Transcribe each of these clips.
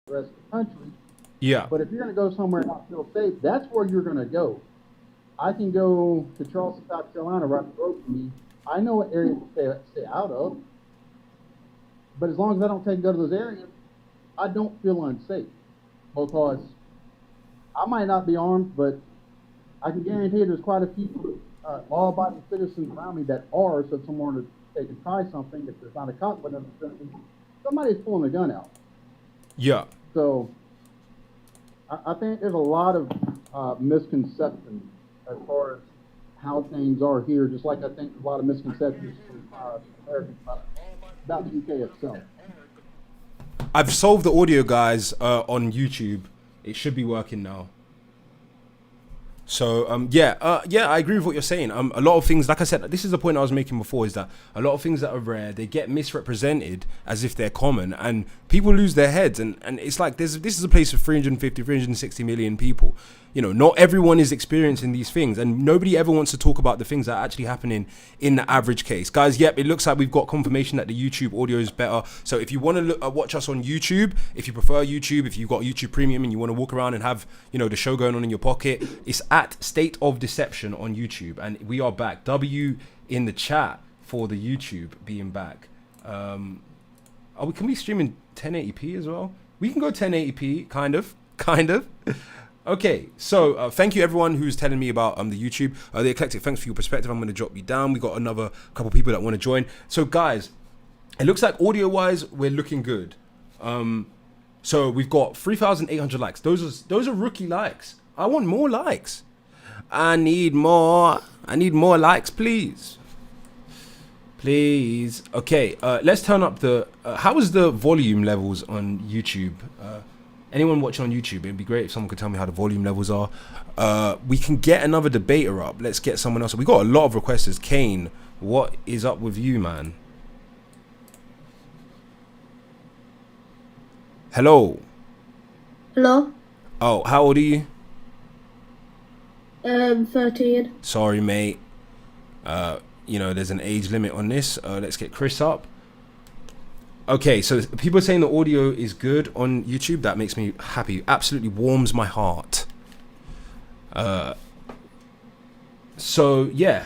the rest of the country. Yeah. But if you're going to go somewhere and not feel safe, that's where you're going to go. I can go to Charleston, South Carolina, right up the road from me. I know what area to stay out of, but as long as I don't take and go to those areas, I don't feel unsafe because I might not be armed, but I can guarantee you there's quite a few law-abiding citizens around me that are. So if someone wanted to take and try something, if there's not a cop with them, somebody's pulling a gun out. Yeah. So I think there's a lot of misconceptions as far as how things are here, just like I think there's a lot of misconceptions from Americans about the UK itself. I've solved the audio, guys, on YouTube. It should be working now. So yeah, I agree with what you're saying. A lot of things, like I said, this is the point I was making before, is that a lot of things that are rare, they get misrepresented as if they're common, and people lose their heads. And it's like this is a place of 350, 360 million people. You know, not everyone is experiencing these things, and nobody ever wants to talk about the things that are actually happening in the average case. Guys, yep, it looks like we've got confirmation that the YouTube audio is better. So if you want to watch us on YouTube, if you prefer YouTube, if you've got YouTube Premium and you want to walk around and have, you know, the show going on in your pocket, it's at State of Deception on YouTube, and we are back. W in the chat for the YouTube being back. Can we stream in 1080p as well? We can go 1080p, kind of. Okay, so thank you everyone who's telling me about the YouTube. The Eclectic, thanks for your perspective. I'm going to drop you down. We got another couple people that want to join. So guys, it looks like audio-wise we're looking good. So we've got 3,800 likes. Those are rookie likes. I want more likes. I need more likes, please. Please. Okay, let's turn up the... how is the volume levels on YouTube? Anyone watching on YouTube, it'd be great if someone could tell me how the volume levels are. We can get another debater up. Let's get someone else. We got a lot of requesters. Kane, what is up with you, man? Hello. Hello? Oh, how old are you? 13. Sorry, mate. You know, there's an age limit on this. Let's get Chris up. Okay, so people are saying the audio is good on YouTube. That makes me happy. Absolutely warms my heart. So, yeah.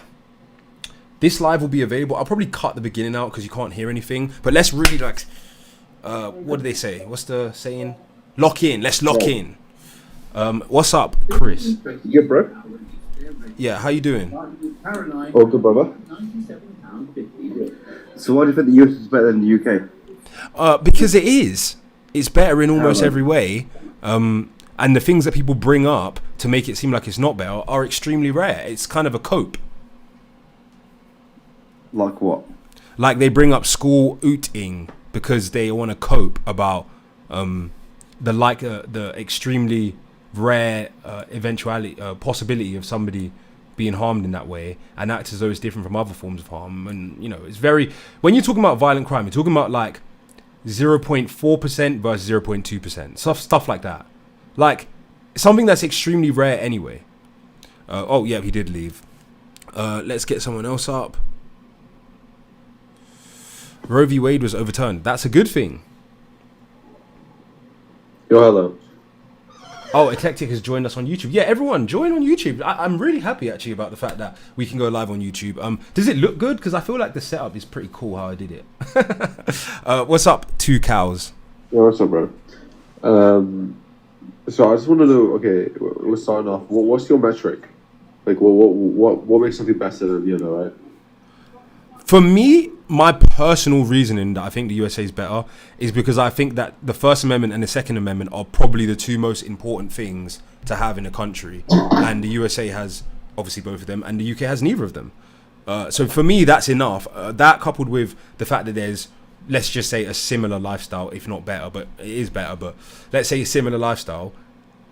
This live will be available. I'll probably cut the beginning out because you can't hear anything. But let's really, like... what do they say? What's the saying? Lock in. Let's lock in. What's up, Chris? Yeah, bro. Yeah, how you doing? Oh, good, brother. So why do you think the US is better than the UK? Because it is. It's better in almost every way. And the things that people bring up to make it seem like it's not better are extremely rare. It's kind of a cope. Like what? Like they bring up school ooting because they want to cope about the extremely rare eventuality possibility of somebody being harmed in that way, and act as though it's different from other forms of harm. And you know, it's very, when you're talking about violent crime, you're talking about like 0.4% versus 0.2%, stuff like that, like something that's extremely rare anyway. Oh yeah, he did leave. Let's get someone else up. Roe v. Wade was overturned. That's a good thing. Yo, hello. Oh, Eclectic has joined us on YouTube. Yeah, everyone, join on YouTube. I'm really happy, actually, about the fact that we can go live on YouTube. Does it look good? Because I feel like the setup is pretty cool how I did it. What's up, Two Cows? Yeah, what's up, bro? So I just want to know, okay, we're starting off. What's your metric? Like, what makes something better than the other, right? For me, my personal reasoning that I think the USA is better is because I think that the First Amendment and the Second Amendment are probably the two most important things to have in a country. And the USA has obviously both of them, and the UK has neither of them. So for me, that's enough. That coupled with the fact that there's, let's just say, a similar lifestyle, if not better, but it is better, but let's say a similar lifestyle.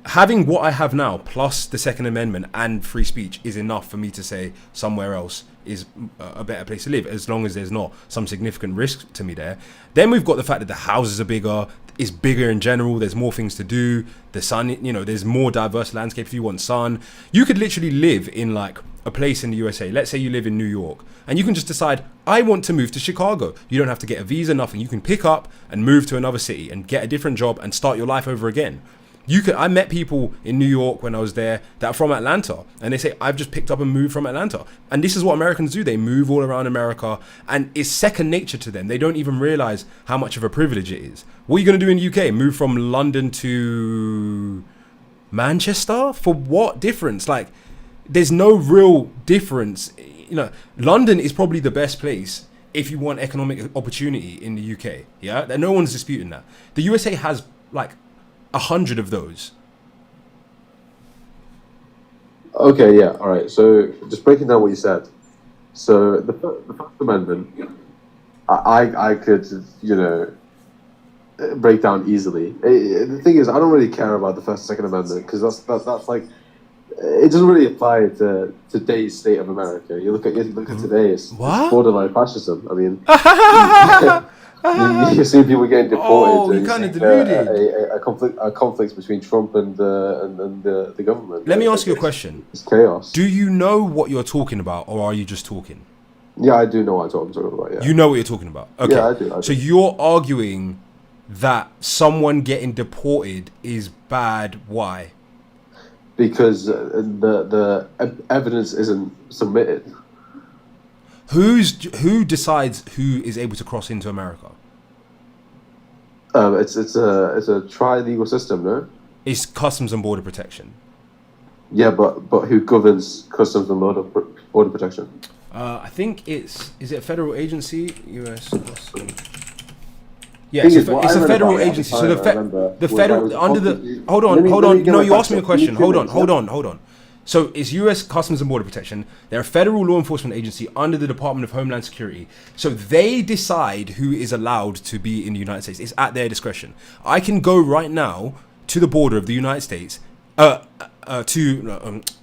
Having what I have now, plus the Second Amendment and free speech, is enough for me to say somewhere else is a better place to live, as long as there's not some significant risk to me there. Then we've got the fact that the houses are bigger, it's bigger in general, there's more things to do, the sun, you know, there's more diverse landscape. If you want sun, you could literally live in like a place in the USA, let's say you live in New York, and you can just decide, I want to move to Chicago. You don't have to get a visa, nothing. You can pick up and move to another city and get a different job and start your life over again. I met people in New York when I was there that are from Atlanta, and they say, I've just picked up and moved from Atlanta. And this is what Americans do. They move all around America, and it's second nature to them. They don't even realize how much of a privilege it is. What are you going to do in the UK? Move from London to Manchester? For what difference? Like, there's no real difference. You know, London is probably the best place if you want economic opportunity in the UK. Yeah, no one's disputing that. The USA has like 100 of those. Okay, yeah, all right. So just breaking down what you said. So the First Amendment, I could, you know, break down easily. The thing is, I don't really care about the First and Second Amendment because that's like, it doesn't really apply to today's state of America. You look at today, it's borderline fascism. I mean, you see people getting deported. Oh, you kind of deluded. A conflict between Trump and the government. Let me ask you a question. It's chaos. Do you know what you're talking about, or are you just talking? Yeah, I do know what I'm talking about. Yeah. You know what you're talking about. Okay. Yeah, I do. So you're arguing that someone getting deported is bad. Why? Because the evidence isn't submitted. Who decides who is able to cross into America? It's a tri-legal system, no? It's Customs and Border Protection. Yeah, but who governs Customs and Border Protection? I think is it a federal agency? U.S. Customs. Yeah, it's a federal agency. So the federal under the hold on. No, you asked me a question. Hold on. So it's U.S. Customs and Border Protection. They're a federal law enforcement agency under the Department of Homeland Security. So they decide who is allowed to be in the United States. It's at their discretion. I can go right now to the border of the United States, to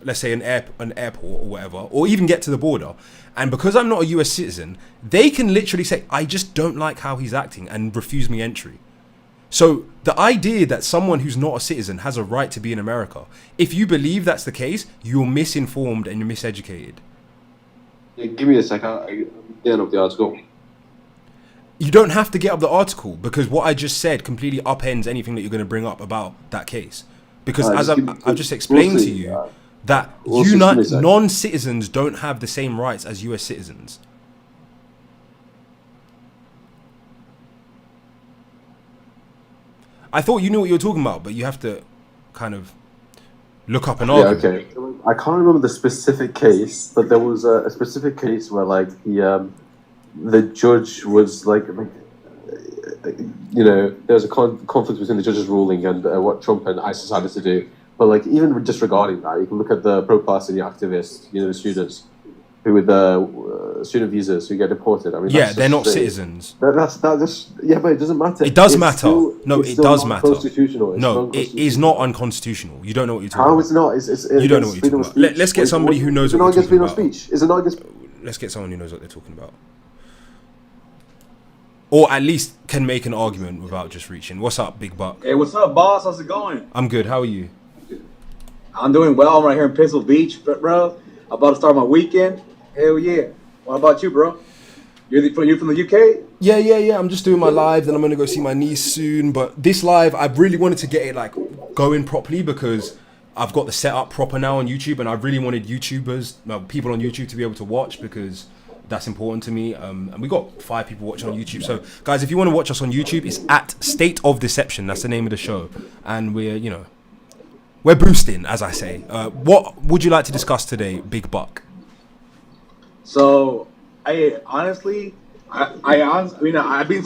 let's say an airport or whatever, or even get to the border. And because I'm not a U.S. citizen, they can literally say, I just don't like how he's acting, and refuse me entry. So the idea that someone who's not a citizen has a right to be in America, if you believe that's the case, you're misinformed and you're miseducated. Yeah, give me a second. I'm getting up the article. You don't have to get up the article, because what I just said completely upends anything that you're going to bring up about that case. Because as I've just explained to you, that non-citizens don't have the same rights as US citizens. I thought you knew what you were talking about, but you have to kind of look up an argument. Yeah, okay. I can't remember the specific case, but there was a specific case where, like, the judge was like, you know, there was a conflict between the judge's ruling and what Trump and ICE decided to do. But, like, even disregarding that, you can look at the pro-Palestinian activists, you know, the students who with the student visas who get deported. I mean, yeah, they're not citizens. That's yeah, but it doesn't matter. It does matter. No, it does matter. No, it is not unconstitutional. You don't know what you're talking about. How it's not? You don't know what you're talking about. Let's get somebody who knows what they're talking about. Is it not against? Let's get someone who knows what they're talking about, or at least can make an argument without just reaching. What's up, Big Buck? Hey, what's up, boss? How's it going? I'm good. How are you? I'm doing well. I'm right here in Pistol Beach, bro. I'm about to start my weekend. Hell yeah. What about you, bro? You're from the UK? Yeah. I'm just doing my live, then I'm gonna go see my niece soon. But this live, I really wanted to get it like going properly, because I've got the setup proper now on YouTube, and I really wanted people on YouTube to be able to watch, because that's important to me. And we got 5 people watching on YouTube. So guys, if you want to watch us on YouTube, it's at State of Deception. That's the name of the show, and we're boosting, as I say. What would you like to discuss today, Big Buck? So, I've been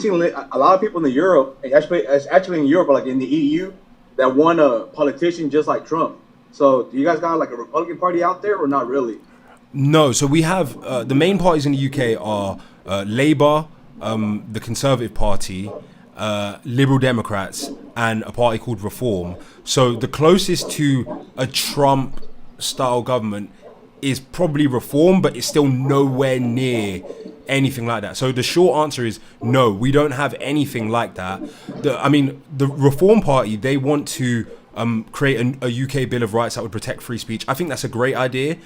seeing a lot of people in Europe, actually in Europe, like in the EU, that want a politician just like Trump. So, do you guys got like a Republican Party out there, or not really? No. So we have the main parties in the UK are Labour, the Conservative Party, Liberal Democrats, and a party called Reform. So the closest to a Trump-style government is probably Reform, but it's still nowhere near anything like that. So the short answer is no, we don't have anything like that. The Reform Party, they want to create a UK Bill of Rights that would protect free speech. I think that's a great idea.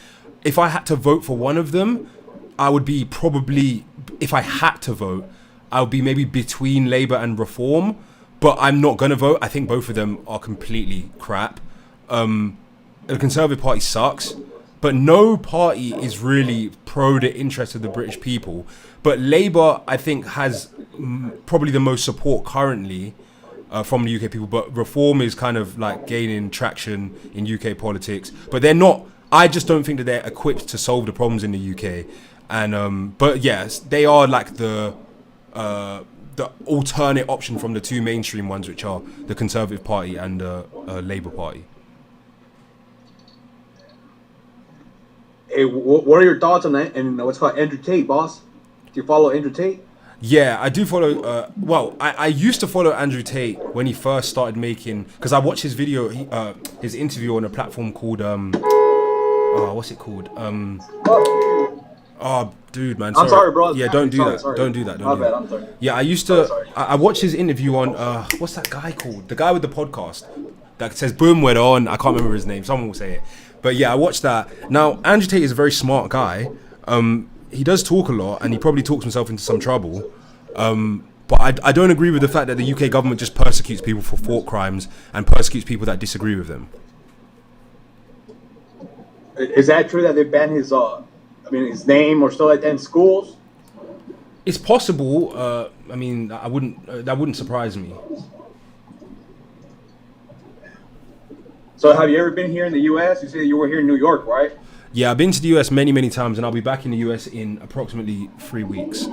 if I had to vote for one of them, I would be probably, if I had to vote, I would be maybe between Labour and Reform. But I'm not going to vote. I think both of them are completely crap. The Conservative Party sucks. But no party is really pro the interest of the British people. But Labour, I think, has probably the most support currently from the UK people. But Reform is kind of like gaining traction in UK politics. But they're not. I just don't think that they're equipped to solve the problems in the UK. And but yes, they are like the alternate option from the two mainstream ones, which are the Conservative Party and the Labour Party. Hey, what are your thoughts on that? And what's called Andrew Tate, boss? Do you follow Andrew Tate? Yeah, I do follow. Well, I used to follow Andrew Tate when he first started making, because I watched his video, his interview on a platform called what's it called? Oh, dude, man. I'm sorry, bro. Yeah, don't do that. Sorry. Don't do that. My bad. I'm sorry. Yeah, I used to. Sorry. I watched his interview on what's that guy called? The guy with the podcast that says "Boom, we're on." I can't remember his name. Someone will say it. But yeah, I watched that. Now, Andrew Tate is a very smart guy. He does talk a lot, and he probably talks himself into some trouble. But I don't agree with the fact that the UK government just persecutes people for thought crimes and persecutes people that disagree with them. Is that true that they banned his his name or stuff like that in schools? It's possible. I mean, that wouldn't surprise me. So have you ever been here in the U.S.? You said you were here in New York, right? Yeah, I've been to the US many, many times, and I'll be back in the US in approximately 3 weeks.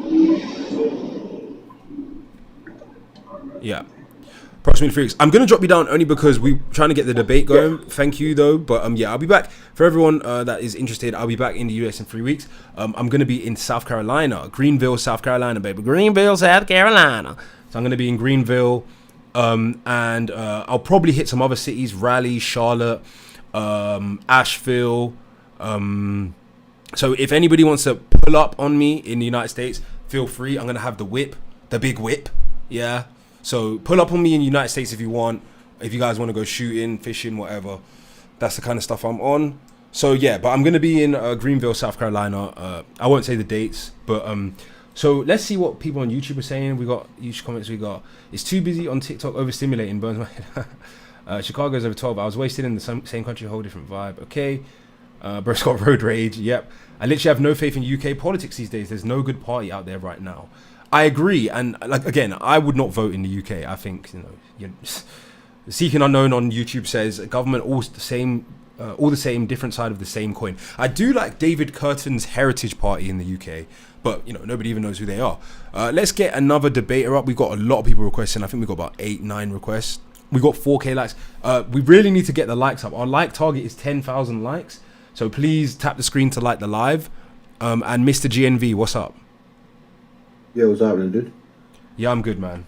Yeah, approximately 3 weeks. I'm gonna drop you down only because we're trying to get the debate going. Yeah. Thank you though, but yeah, I'll be back. For everyone that is interested, I'll be back in the US in 3 weeks. I'm gonna be in South Carolina, Greenville, South Carolina, baby. Greenville, South Carolina. So I'm gonna be in Greenville, and I'll probably hit some other cities: Raleigh, Charlotte, Asheville. So if anybody wants to pull up on me in the United States, feel free. I'm gonna have the whip, the big whip. Yeah. So pull up on me in the United States if you want. If you guys want to go shooting, fishing, whatever. That's the kind of stuff I'm on. So yeah, but I'm gonna be in Greenville, South Carolina. I won't say the dates, but so let's see what people on YouTube are saying. We got YouTube comments. We got it's too busy on TikTok, overstimulating, burns my head. Chicago's over 12 hours wasted in the same country, whole different vibe. Okay. Bro's got road rage. Yep. I literally have no faith in UK politics these days. There's no good party out there right now. I agree, and like again, I would not vote in the UK. I think Seeking Unknown on YouTube says government all the same, different side of the same coin. I do like David Curtin's Heritage Party in the UK, but nobody even knows who they are. Let's get another debater up. We've got a lot of people requesting. I think we got about 8-9 requests. We got 4K likes. We really need to get the likes up. Our like target is 10,000 likes. So please tap the screen to like the live. And Mr. GNV, what's up? Yeah, what's happening, dude? Yeah, I'm good, man.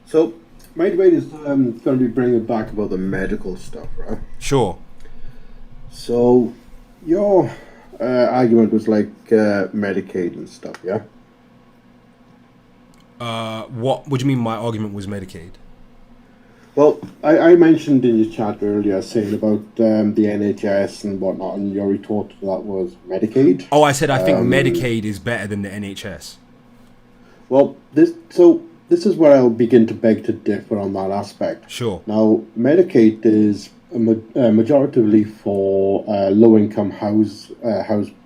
So, my debate is going to be bringing back about the medical stuff, right? Sure. So, your argument was like Medicaid and stuff, yeah? What do you mean my argument was Medicaid? Well, I mentioned in your chat earlier saying about the NHS and whatnot, and your retort to that was Medicaid. Oh, I said I think Medicaid is better than the NHS. Well, this is where I'll begin to beg to differ on that aspect. Sure. Now, Medicaid is majoritively for low-income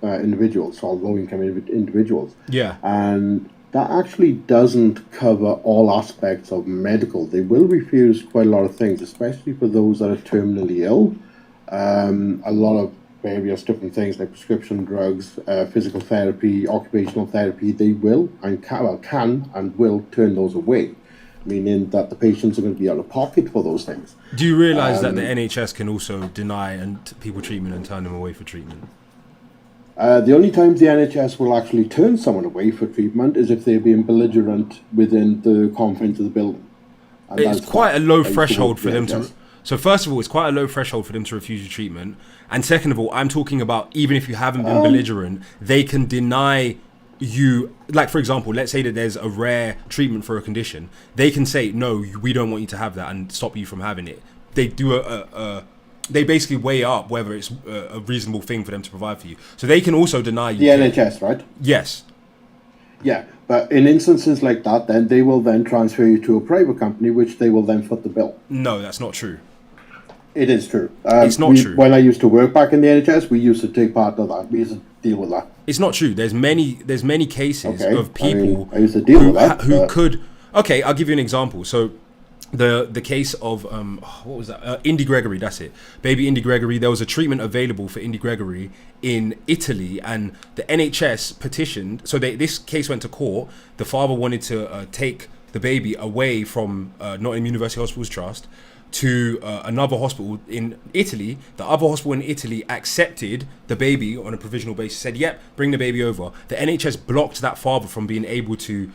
individuals, or low-income individuals. Yeah. And that actually doesn't cover all aspects of medical. They will refuse quite a lot of things, especially for those that are terminally ill. A lot of various different things like prescription drugs, physical therapy, occupational therapy, they will and can and will turn those away, meaning that the patients are going to be out of pocket for those things. Do you realise that the NHS can also deny people treatment and turn them away for treatment? The only times the NHS will actually turn someone away for treatment is if they're being belligerent within the confines of the building. And it's quite a low threshold for them to... So first of all, it's quite a low threshold for them to refuse you treatment. And second of all, I'm talking about even if you haven't been belligerent, they can deny you... Like, for example, let's say that there's a rare treatment for a condition. They can say, no, we don't want you to have that and stop you from having it. They do they basically weigh up whether it's a reasonable thing for them to provide for you. So they can also deny you The care. NHS, right? Yes. Yeah, but in instances like that, then they will then transfer you to a private company, which they will then foot the bill. No, that's not true. It is true. It's not true. When I used to work back in the NHS, we used to take part of that. We used to deal with that. It's not true. There's many cases Okay, of people I used to deal with that, who but- could. Okay, I'll give you an example. So the case of what was that? Indy Gregory. That's it. Baby Indy Gregory. There was a treatment available for Indy Gregory in Italy, and the NHS petitioned. So this case went to court. The father wanted to take the baby away from Nottingham University Hospitals Trust to another hospital in Italy. The other hospital in Italy accepted the baby on a provisional basis, said, yep, bring the baby over. The NHS blocked that father from being able to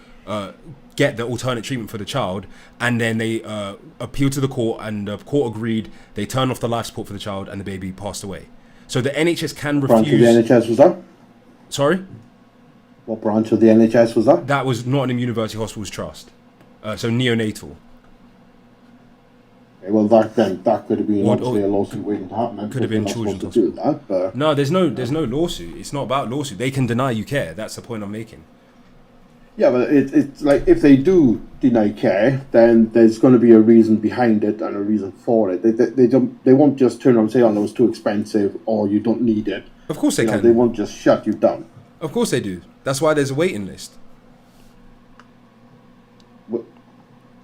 get the alternate treatment for the child, and then they appealed to the court, and the court agreed. They turned off the life support for the child, and the baby passed away. So the NHS can Branch of the refuse... NHS was that? Sorry? What branch of the NHS was that? That was Nottingham University Hospitals Trust. So neonatal. Okay, well, that could have been What- obviously a lawsuit waiting to happen. Could have been We're not children's supposed to do that, but No, there's no lawsuit. It's not about lawsuit. They can deny you care. That's the point I'm making. yeah, but it's like if they do deny care, then there's going to be a reason behind it and a reason for it. They won't just turn around and say, "Oh no, it's too expensive," or "You don't need it." Of course they You know, can. they won't just shut you down. Of course they do. That's why there's a waiting list.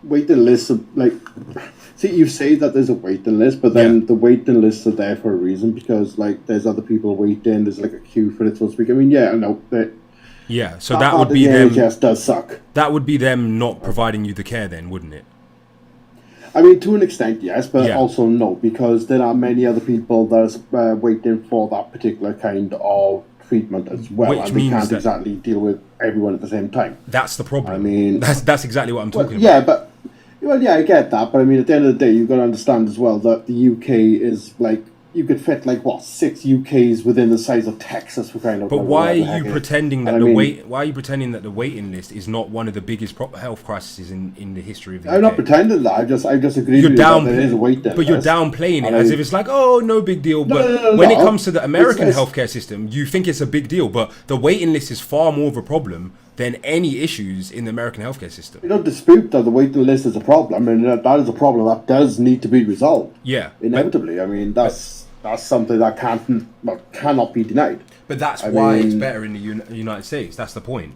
Waiting lists are like, see, you say that there's a waiting list, but then Yeah. the waiting lists are there for a reason because like there's other people waiting. There's like a queue for it, so to speak. I mean, yeah, I know that. Yeah. So that would part be of the them. NHS does suck. That would be them not providing you the care, then, wouldn't it? I mean, to an extent, yes, but Yeah. also no, because there are many other people that are waiting for that particular kind of treatment as well, Which and they means can't that- exactly deal with everyone at the same time. That's the problem. I mean- that's exactly what I'm Well, talking yeah, about. I get that, but I mean, at the end of the day, you've got to understand as well that the UK is like, you could fit like, what, 6 UKs within the size of Texas for kind of... But like, why whatever are the heck you it is. pretending that And I mean, Why are you pretending that the waiting list is not one of the biggest health crises in the history of the UK? I'm not pretending that, I just agreed You're with you down, that there is a waiting but you're list. downplaying it And as I- if it's like, oh, no big deal. But no, when it no. comes to the American It's- healthcare system, you think it's a big deal. But the waiting list is far more of a problem than any issues in the American healthcare system. You don't dispute that the waiting list is a problem, and that is a problem that does need to be resolved. Yeah, Inevitably. I mean, that's something that cannot be denied. but that's I why it's mean- better in the United States. That's the point.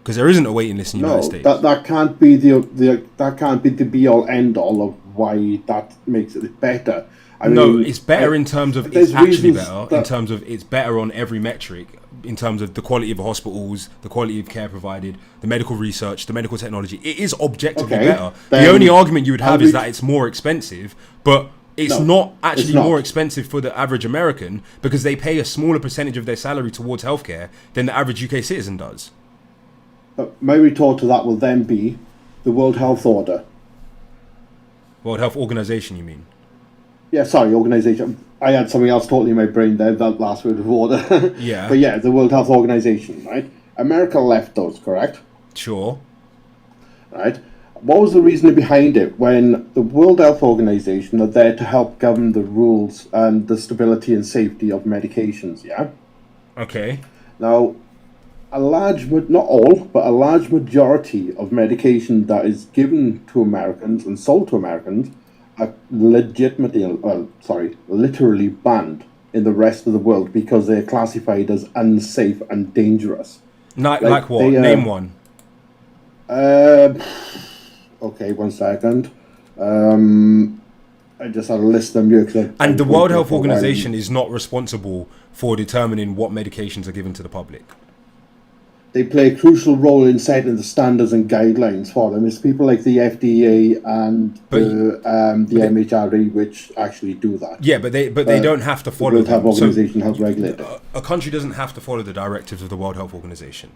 Because there isn't a waiting list in the No, United States. that can't be that can't be the be all end all of why that makes it better. I No, mean, it's better in terms of there's it's actually reasons better in that- terms of it's better on every metric in terms of the quality of hospitals, the quality of care provided, the medical research, the medical technology. It is objectively Okay, better. The then only argument you would how have we- is that it's more expensive, but it's No, not actually it's not. more expensive for the average American because they pay a smaller percentage of their salary towards healthcare than the average UK citizen does. But my retort to that will then be the World Health Order. World Health Organization, you mean? Yeah, sorry, organization. I had something else totally in my brain there, that last word of order. Yeah. But yeah, the World Health Organization, right? America left those, correct? Sure. Right? What was the reasoning behind it when the World Health Organization are there to help govern the rules and the stability and safety of medications, yeah? Okay. Now, not all, but a large majority of medication that is given to Americans and sold to Americans are literally banned in the rest of the world because they're classified as unsafe and dangerous. Like what? they, Name one. Okay, 1 second. I just had a list of them here. And the World Health Organization is not responsible for determining what medications are given to the public. They play a crucial role in setting the standards and guidelines for them. It's people like the FDA and the MHRA which actually do that. Yeah, but they don't have to The follow World Health them. So Organization helps regulate it. a country doesn't have to follow the directives of the World Health Organization.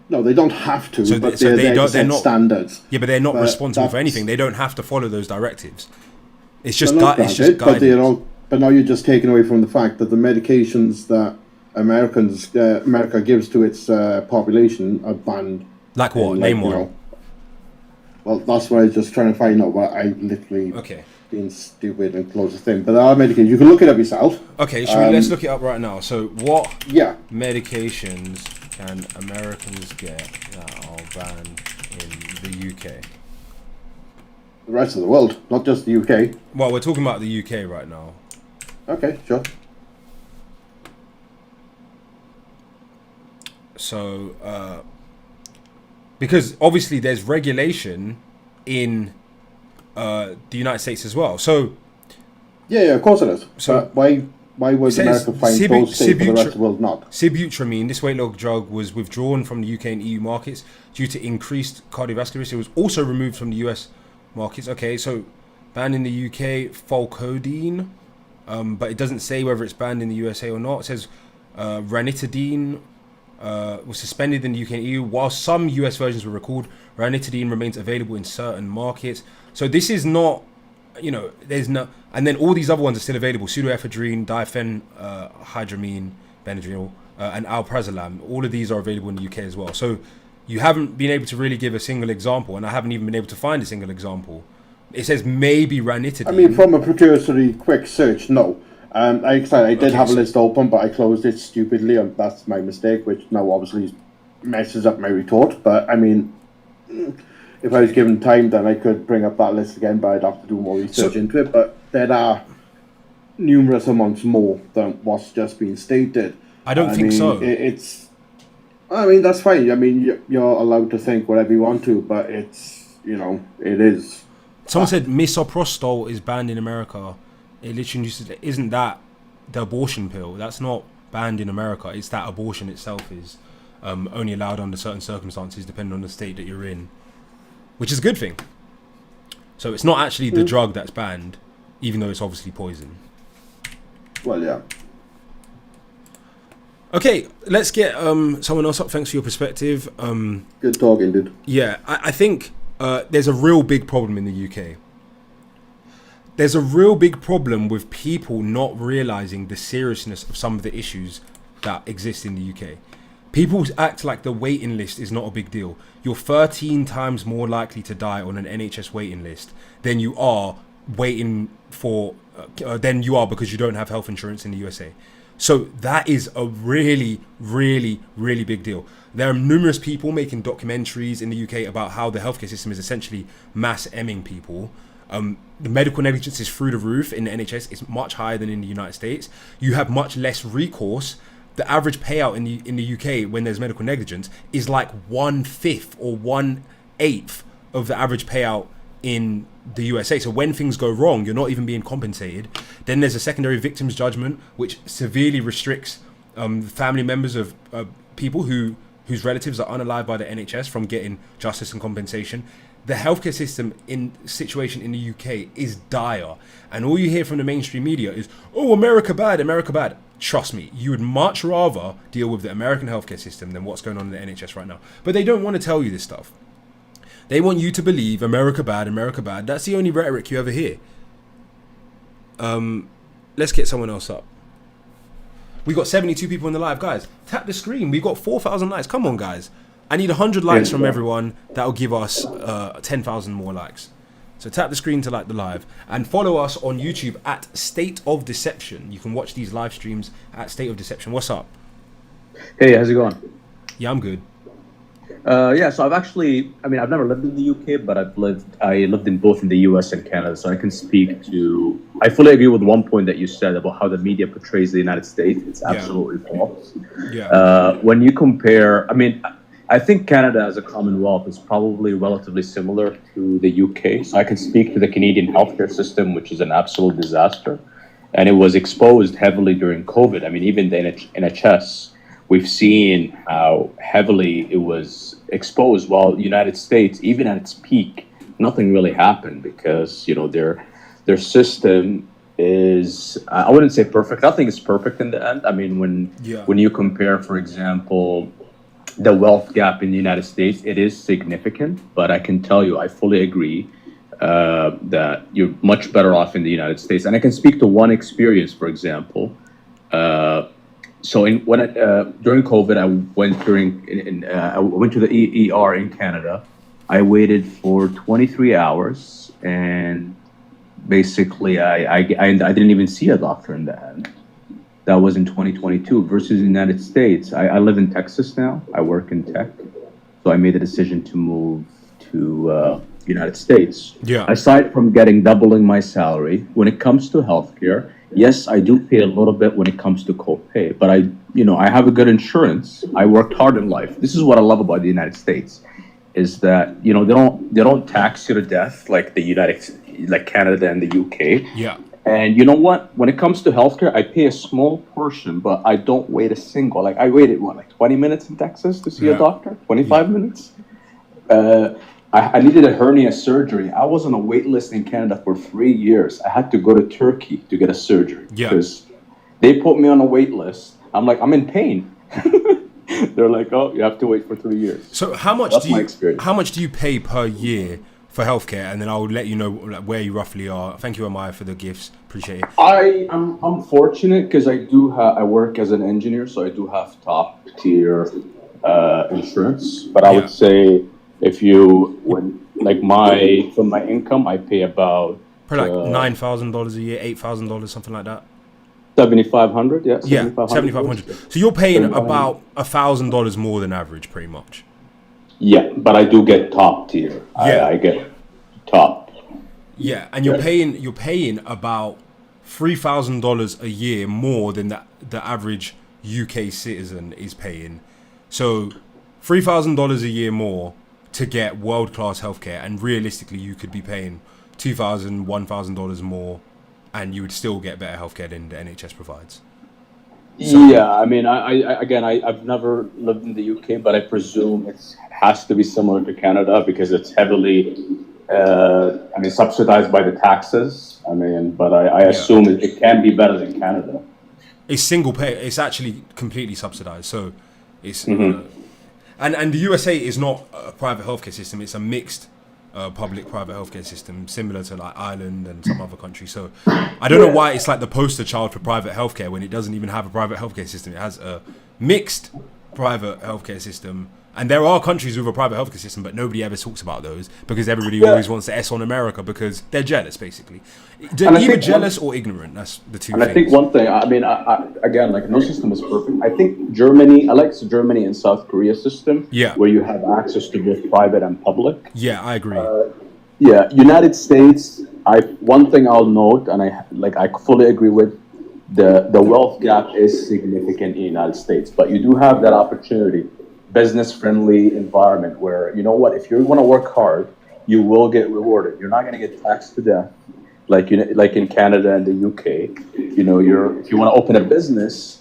No, they don't have to, So but they- so they're they there don't- to they're set not- standards. Yeah, but they're not But responsible for that's- anything. They don't have to follow those directives. It's just They're not it's just granted, but they're guidance. all. But now you're just taking away from the fact that the medications that America gives to its population are banned. Like what? in, Name you one. know, Well, that's what I was just trying to find out. But I literally Okay. being stupid and close the thing. But there are medications. You can look it up yourself. Okay, let's look it up right now. So, what Yeah. medications can Americans get that are banned in the UK? The rest of the world, not just the UK. Well, we're talking about the UK right now. Okay, sure. So, because obviously there's regulation in the United States as well. So, Yeah, of course it is. So- So why would says America find Sibu- those safe, but the rest Sibutramine- of the world not? sibutramine, this weight loss drug, was withdrawn from the UK and EU markets due to increased cardiovascular risk. It was also removed from the US markets. Okay, so banned in the UK, Falcodine, but it doesn't say whether it's banned in the USA or not. It says ranitidine was suspended in the UK and EU, while some US versions were recalled. Ranitidine remains available in certain markets. So this is not, there's no, and then all these other ones are still available: pseudoephedrine, diphenhydramine, Benadryl, and alprazolam. All of these are available in the UK as well. So you haven't been able to really give a single example, and I haven't even been able to find a single example. It says maybe ranitidine. I mean, from a cursory quick search, no. I did have a list open, but I closed it stupidly, and that's my mistake, which now obviously messes up my retort. But I mean, if I was given time, then I could bring up that list again, but I'd have to do more research into it. But there are numerous amounts more than what's just been stated. I don't think so. I mean, that's fine. I mean, you're allowed to think whatever you want to, but it's, it is. Someone said misoprostol is banned in America. It literally uses, isn't that the abortion pill? That's not banned in America. It's that abortion itself is only allowed under certain circumstances, depending on the state that you're in, which is a good thing. So it's not actually the drug that's banned, even though it's obviously poison. Well, yeah. Okay, let's get someone else up. Thanks for your perspective. Good talking, dude. Yeah, I think there's a real big problem in the UK. There's a real big problem with people not realizing the seriousness of some of the issues that exist in the UK. People act like the waiting list is not a big deal. You're 13 times more likely to die on an NHS waiting list than you are waiting for, than you are because you don't have health insurance in the USA. So that is a really, really, really big deal. There are numerous people making documentaries in the UK about how the healthcare system is essentially mass emming people. The medical negligence is through the roof in the NHS. It's much higher than in the United States. You have much less recourse. The average payout in the UK when there's medical negligence is like 1/5 or 1/8 of the average payout in the USA. So when things go wrong, you're not even being compensated. Then there's a secondary victims judgment, which severely restricts family members of people whose relatives are unalived by the NHS from getting justice and compensation. The healthcare system situation in the UK is dire, and all you hear from the mainstream media is, "Oh, America bad, America bad." Trust me, you would much rather deal with the American healthcare system than what's going on in the NHS right now. But they don't want to tell you this stuff. They want you to believe America bad, America bad. That's the only rhetoric you ever hear. Let's get someone else up. We got 72 people in the live, guys. Tap the screen. We got 4,000 likes. Come on, guys. I need 100 likes from everyone. That'll give us 10,000 more likes. So tap the screen to like the live and follow us on YouTube at State of Deception. You can watch these live streams at State of Deception. What's up? Hey, how's it going? Yeah, I'm good. Yeah, so I've never lived in the UK, but I lived in both in the US and Canada, so I can speak to, I fully agree with one point that you said about how the media portrays the United States. It's absolutely false. Yeah. When you compare, I think Canada as a Commonwealth is probably relatively similar to the UK. So I can speak to the Canadian healthcare system, which is an absolute disaster. And it was exposed heavily during COVID. I mean, even the NHS, we've seen how heavily it was exposed. While the United States, even at its peak, nothing really happened because, their system is, I wouldn't say perfect. Nothing is perfect in the end. I mean, when you compare, for example, the wealth gap in the United States, it is significant, but I can tell you, I fully agree that you're much better off in the United States. And I can speak to one experience, for example. During COVID, I went to the ER in Canada, I waited for 23 hours, and basically I didn't even see a doctor in the end. That was in 2022 versus the United States. I live in Texas now. I work in tech. So I made the decision to move to United States. Yeah. Aside from doubling my salary, when it comes to healthcare, yes, I do pay a little bit when it comes to copay, but I have a good insurance. I worked hard in life. This is what I love about the United States, is that they don't tax you to death like like Canada and the UK. Yeah. And you know what? When it comes to healthcare, I pay a small portion, but I don't wait a single. Like I waited 20 minutes in Texas to see a doctor? 25 minutes? I needed a hernia surgery. I was on a wait list in Canada for 3 years. I had to go to Turkey to get a surgery because they put me on a wait list. I'm like, I'm in pain. They're like, oh, you have to wait for 3 years. So how much how much do you pay per year for healthcare? And then I'll let you know where you roughly are. Thank you, Amaya, for the gifts. Appreciate it. I'm fortunate because I work as an engineer, so I do have top tier insurance. But I would say from my income, I pay about probably like $9,000 a year, $8,000, something like that. 7,500, yeah. 7,500. So you're paying about $1,000 more than average, pretty much. Yeah, but I do get top tier. Yeah, I get top. Yeah, and you're paying about $3,000 a year more than the average UK citizen is paying. So $3,000 a year more to get world-class healthcare, and realistically, you could be paying $2,000, $1,000 more, and you would still get better healthcare than the NHS provides. So, yeah, I mean, I've never lived in the UK, but I presume it has to be similar to Canada because it's heavily, subsidized by the taxes. But I assume it can be better than Canada. It's single pay. It's actually completely subsidized. So it's and the USA is not a private healthcare system. It's a mixed public-private healthcare system, similar to like Ireland and some other countries. So I don't know why it's like the poster child for private healthcare when it doesn't even have a private healthcare system. It has a mixed private healthcare system. And there are countries with a private healthcare system, but nobody ever talks about those because everybody always wants to S on America because they're jealous, basically. Either jealous or ignorant. That's the two things. I think one thing, again, like no system is perfect. I think Germany, I like the Germany and South Korea system, where you have access to both private and public. Yeah, I agree. United States, one thing I'll note, and I fully agree with, the wealth gap is significant in the United States, but you do have that opportunity. Business-friendly environment where, you know what, if you want to work hard, you will get rewarded. You're not going to get taxed to death like in Canada and the UK. If you want to open a business,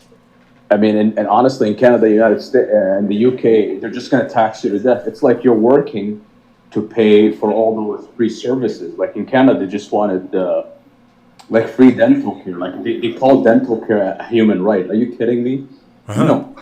and honestly, in Canada, United States, and the UK, they're just going to tax you to death. It's like you're working to pay for all those free services. Like in Canada, they just wanted free dental care. Like they call dental care a human right. Are you kidding me? No.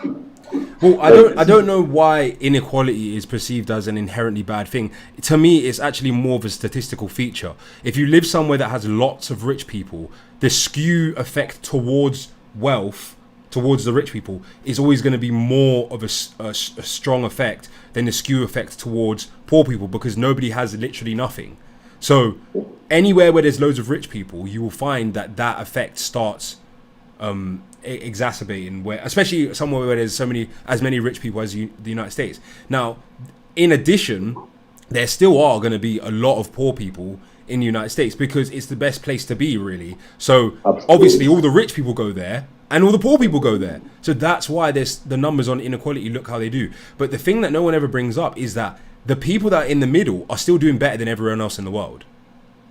Well, I don't know why inequality is perceived as an inherently bad thing. To me, it's actually more of a statistical feature. If you live somewhere that has lots of rich people, the skew effect towards wealth, towards the rich people, is always going to be more of a strong effect than the skew effect towards poor people because nobody has literally nothing. So anywhere where there's loads of rich people, you will find that effect starts exacerbating, where especially somewhere where there's as many rich people as the United States. Now, in addition, there still are going to be a lot of poor people in the United States because it's the best place to be, really. So obviously all the rich people go there and all the poor people go there. So that's why the numbers on inequality look how they do. But the thing that no one ever brings up is that the people that are in the middle are still doing better than everyone else in the world.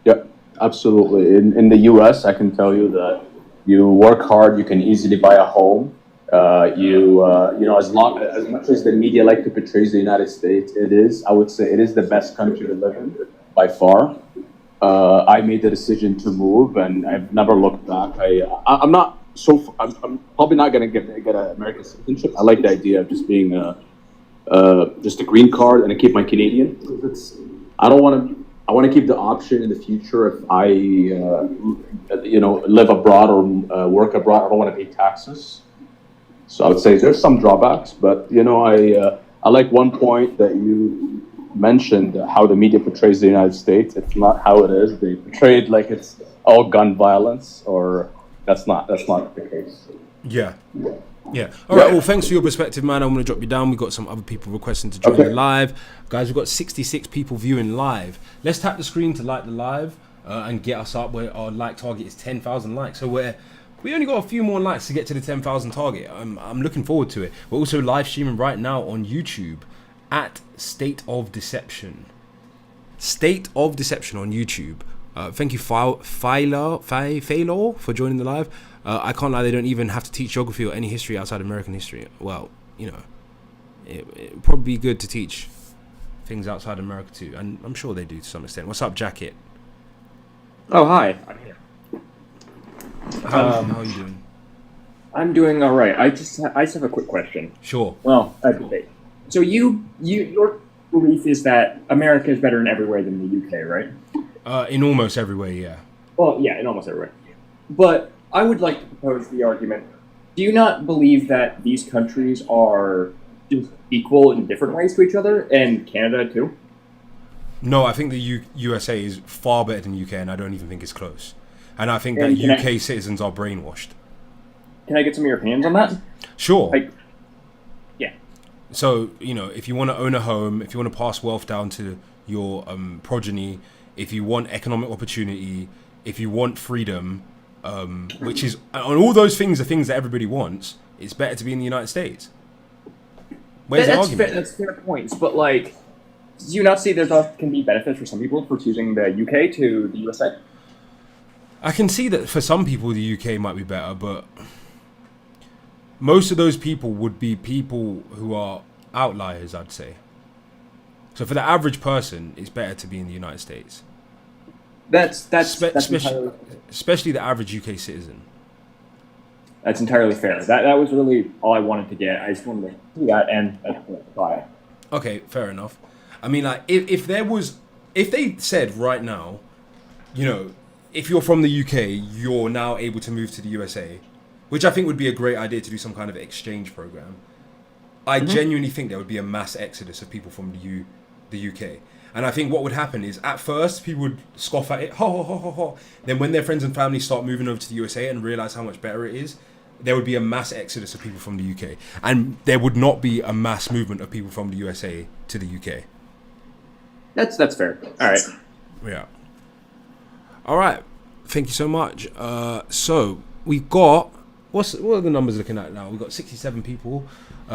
Yep, absolutely. In the US, I can tell you that you work hard, you can easily buy a home. As much as the media like to portray the United States, I would say it is the best country to live in by far. I made the decision to move, and I've never looked back. I'm probably not going to get an American citizenship. I like the idea of just being just a green card and I keep my Canadian. I want to keep the option in the future if I, live abroad or work abroad. I don't want to pay taxes. So I would say there's some drawbacks, but I like one point that mentioned how the media portrays the United States. It's not how it is. They portray it like it's all gun violence, or that's not the case. Yeah. Yeah. All right. Well, thanks for your perspective, man. I'm going to drop you down. We've got some other people requesting to join the live. Guys, we've got 66 people viewing live. Let's tap the screen to like the live and get us up where our like target is 10,000 likes. So we only got a few more likes to get to the 10,000 target. I'm looking forward to it. We're also live streaming right now on YouTube at State of Deception. State of Deception on YouTube. Thank you, Philo, for joining the live. I can't lie, they don't even have to teach geography or any history outside American history. Well, you know, it would probably be good to teach things outside America too, and I'm sure they do to some extent. What's up, Jacket? Oh, hi. I'm here. How are you doing? I'm doing all right. I just have a quick question. Sure. Well, a debate. So your belief is that America is better in every way than the UK, right? In almost every way, yeah. Well, yeah, in almost every way. But I would like to propose the argument. Do you not believe that these countries are just equal in different ways to each other, and Canada too? No, I think the USA is far better than UK, and I don't even think it's close. And I think that And UK citizens are brainwashed. Can I get some of your opinions on that? Sure. Yeah. So, you know, if you want to own a home, if you want to pass wealth down to your progeny, if you want economic opportunity, if you want freedom, which is, on all those things are things that everybody wants, it's better to be in the United States. Where's the argument? That's fair points, but like, do you not see there can be benefits for some people for choosing the UK to the USA? I can see that for some people the UK might be better, but most of those people would be people who are outliers, I'd say. So for the average person, it's better to be in the United States. That's entirely, Especially the average UK citizen. that's entirely fair. That was really all I wanted to get. I just wanted to do that, and that's why. Okay, fair enough. I mean, like, if they said right now, you know, if you're from the UK, you're now able to move to the USA, which I think would be a great idea to do some kind of exchange program. I genuinely think there would be a mass exodus of people from the UK. And I think what would happen is, at first, people would scoff at it, ho, ho, ho, ho, ho. Then when their friends and family start moving over to the USA and realize how much better it is, there would be a mass exodus of people from the UK. And there would not be a mass movement of people from the USA to the UK. That's fair. All right. Yeah. All right. Thank you so much. So we've got, what are the numbers looking at now? We've got 67 people.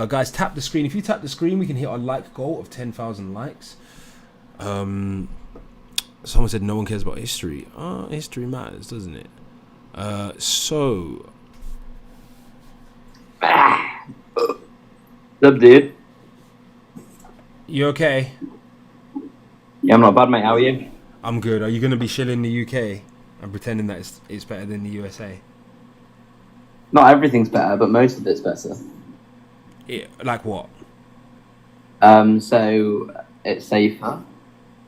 Guys, tap the screen. If you tap the screen, we can hit our like goal of 10,000 likes. Someone said no one cares about history. History matters, doesn't it? So What's up, dude? you okay? Yeah, I'm not bad, mate. How are you? I'm good. Are you going to be shilling the UK and pretending that it's better than the USA? Not everything's better, but most of it's better. Yeah, like what? So it's safer,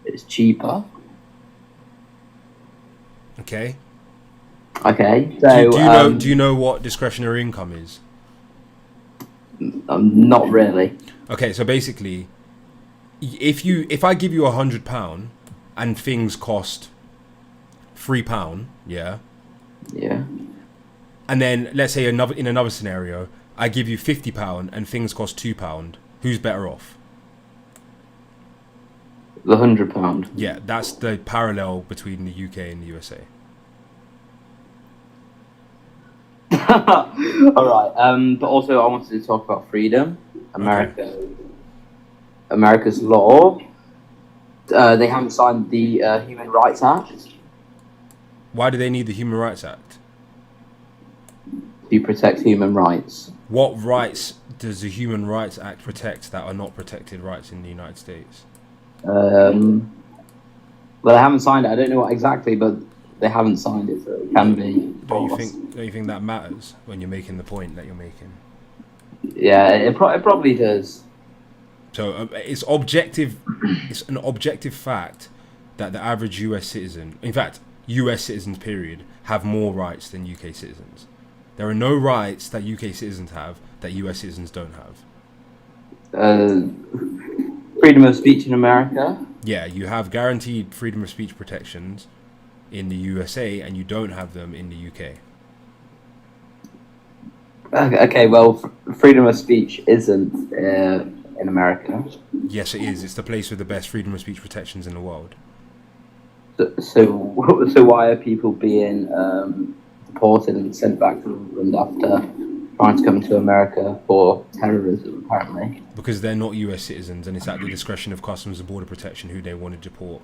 it's cheaper. Okay. Okay, so do you know what discretionary income is? not really. Okay, so basically, if I give you £100 and things cost £3, yeah, Yeah. and then let's say in another scenario, I give you £50 and things cost £2, who's better off? The £100. Yeah, that's the parallel between the UK and the USA. All right. But also, I wanted to talk about freedom. America's law. They haven't signed the Human Rights Act Why do they need the Human Rights Act? to protect human rights. What rights does the Human Rights Act protect that are not protected rights in the United States? Well, they haven't signed it. I don't know what exactly, but they haven't signed it, so it can be. Don't you think that matters when you're making the point that you're making? Yeah, it probably does. So it's objective. It's an objective fact that the average US citizen, in fact, US citizens, period, have more rights than UK citizens. There are no rights that UK citizens have that US citizens don't have. freedom of speech in America. Yeah, you have guaranteed freedom of speech protections in the USA, and you don't have them in the UK. Okay, well, freedom of speech isn't in America. Yes, it is. It's the place with the best freedom of speech protections in the world. So why are people being deported and sent back to England after trying to come to America for terrorism, apparently? Because they're not US citizens, and it's at the discretion of Customs and Border Protection who they want to deport.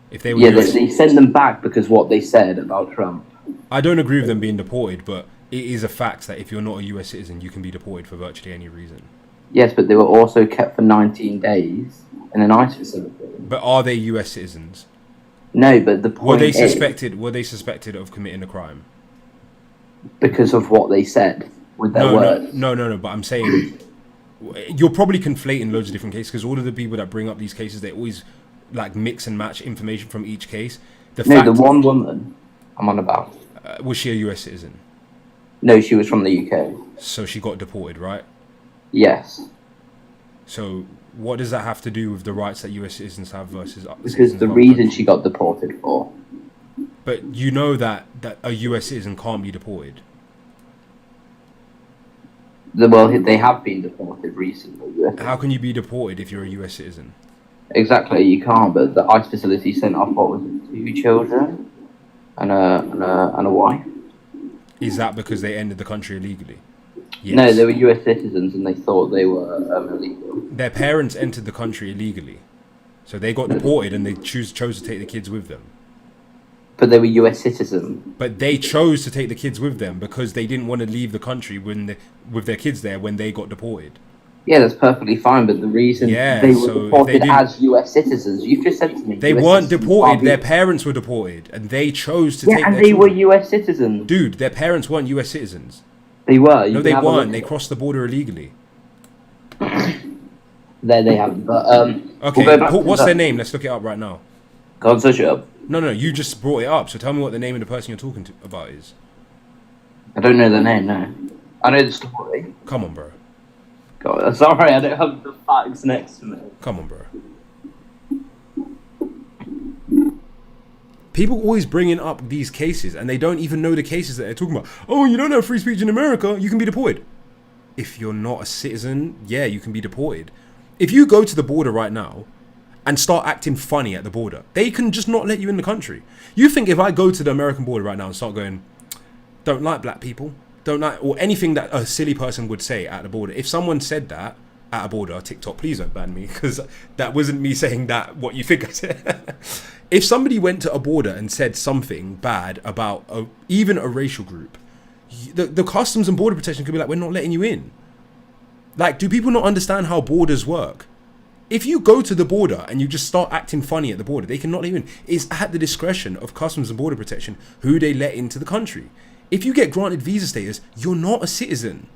If they were Yeah, US they sent them back because what they said about Trump. I don't agree with them being deported, but it is a fact that if you're not a US citizen, you can be deported for virtually any reason. Yes, but they were also kept for 19 days in an ICE facility. But are they US citizens? No, but the point Were they is, suspected of committing a crime? because of what they said with their words. No. But I'm saying you're probably conflating loads of different cases, because all of the people that bring up these cases, they always like mix and match information from each case. The one woman I'm on about. Was she a US citizen? No, she was from the UK. So she got deported, right? Yes. So what does that have to do with the rights that US citizens have versus Because the reason she got deported for. But you know that a US citizen can't be deported. Well, they have been deported recently. How can you be deported if you're a US citizen? Exactly, you can't. But the ICE facility sent off, what was it, 2 children and a wife. Is that because they entered the country illegally? Yes. No, they were US citizens and they thought they were illegal. Their parents entered the country illegally, so they got deported and they chose to take the kids with them. But they were US citizens. But they chose to take the kids with them because they didn't want to leave the country with their kids there when they got deported. Yeah, that's perfectly fine, but the reason they were deported as US citizens, you've just said to me. They weren't deported, their parents were deported, and they chose to take and their they children. were US citizens. Dude, their parents weren't US citizens. They were. No, they weren't. They crossed the border illegally. There they have. But okay, we'll go back to what's their name? Let's look it up right now. God, search it up. No, you just brought it up, so tell me what the name of the person you're talking about is. I don't know the name, no. I know the story. Come on, bro. God, sorry, I don't have the facts next to me. Come on, bro. People always bringing up these cases, and they don't even know the cases that they're talking about. Oh, you don't have free speech in America, you can be deported. If you're not a citizen, yeah, you can be deported. If you go to the border right now and start acting funny at the border, they can just not let you in the country. You think if I go to the American border right now and start going, don't like black people, don't like, or anything that a silly person would say at the border, if someone said that at a border, TikTok, please don't ban me, because that wasn't me saying that, what you think I said. If somebody went to a border and said something bad about even a racial group, the Customs and Border Protection could be like, we're not letting you in. Like, do people not understand how borders work? If you go to the border and you just start acting funny at the border, they cannot let you in. It's at the discretion of Customs and Border Protection who they let into the country. If you get granted visa status, you're not a citizen.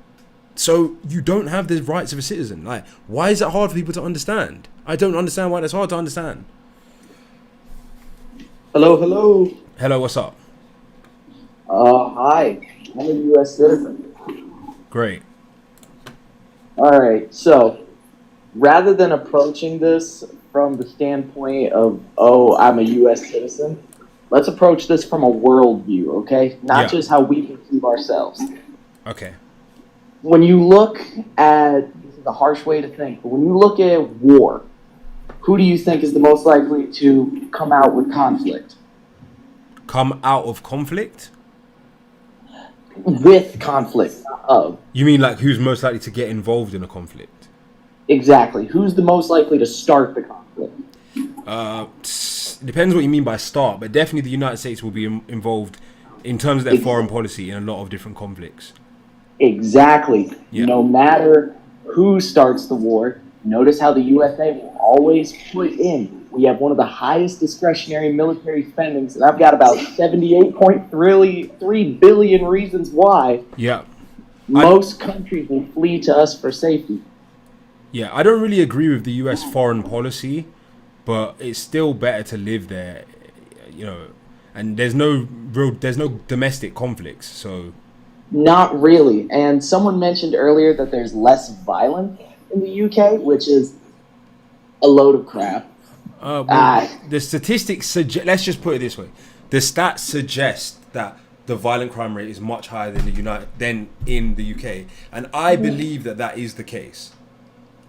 So you don't have the rights of a citizen. Like, why is it hard for people to understand? I don't understand why that's hard to understand. Hello. Hello, what's up? Hi. I'm a U.S. citizen. Great. All right. So, rather than approaching this from the standpoint of, oh, I'm a U.S. citizen, let's approach this from a worldview, okay? Not just how we perceive ourselves. Okay. When you look at, this is a harsh way to think, but when you look at war, who do you think is the most likely to come out with conflict? Come out of conflict? With conflict, not of. You mean like who's most likely to get involved in a conflict? Exactly. Who's the most likely to start the conflict? Depends what you mean by start, but definitely the United States will be involved in terms of their foreign policy in a lot of different conflicts. Exactly. Yeah. No matter who starts the war, notice how the USA will always put in. We have one of the highest discretionary military spendings, and I've got about 78.3 billion reasons why. Yeah. Most countries will flee to us for safety. Yeah, I don't really agree with the US foreign policy, but it's still better to live there, you know, and there's no domestic conflicts, so. Not really. And someone mentioned earlier that there's less violence in the UK, which is a load of crap. The statistics suggest. Let's just put it this way: the stats suggest that the violent crime rate is much higher than in the UK, and I believe that that is the case.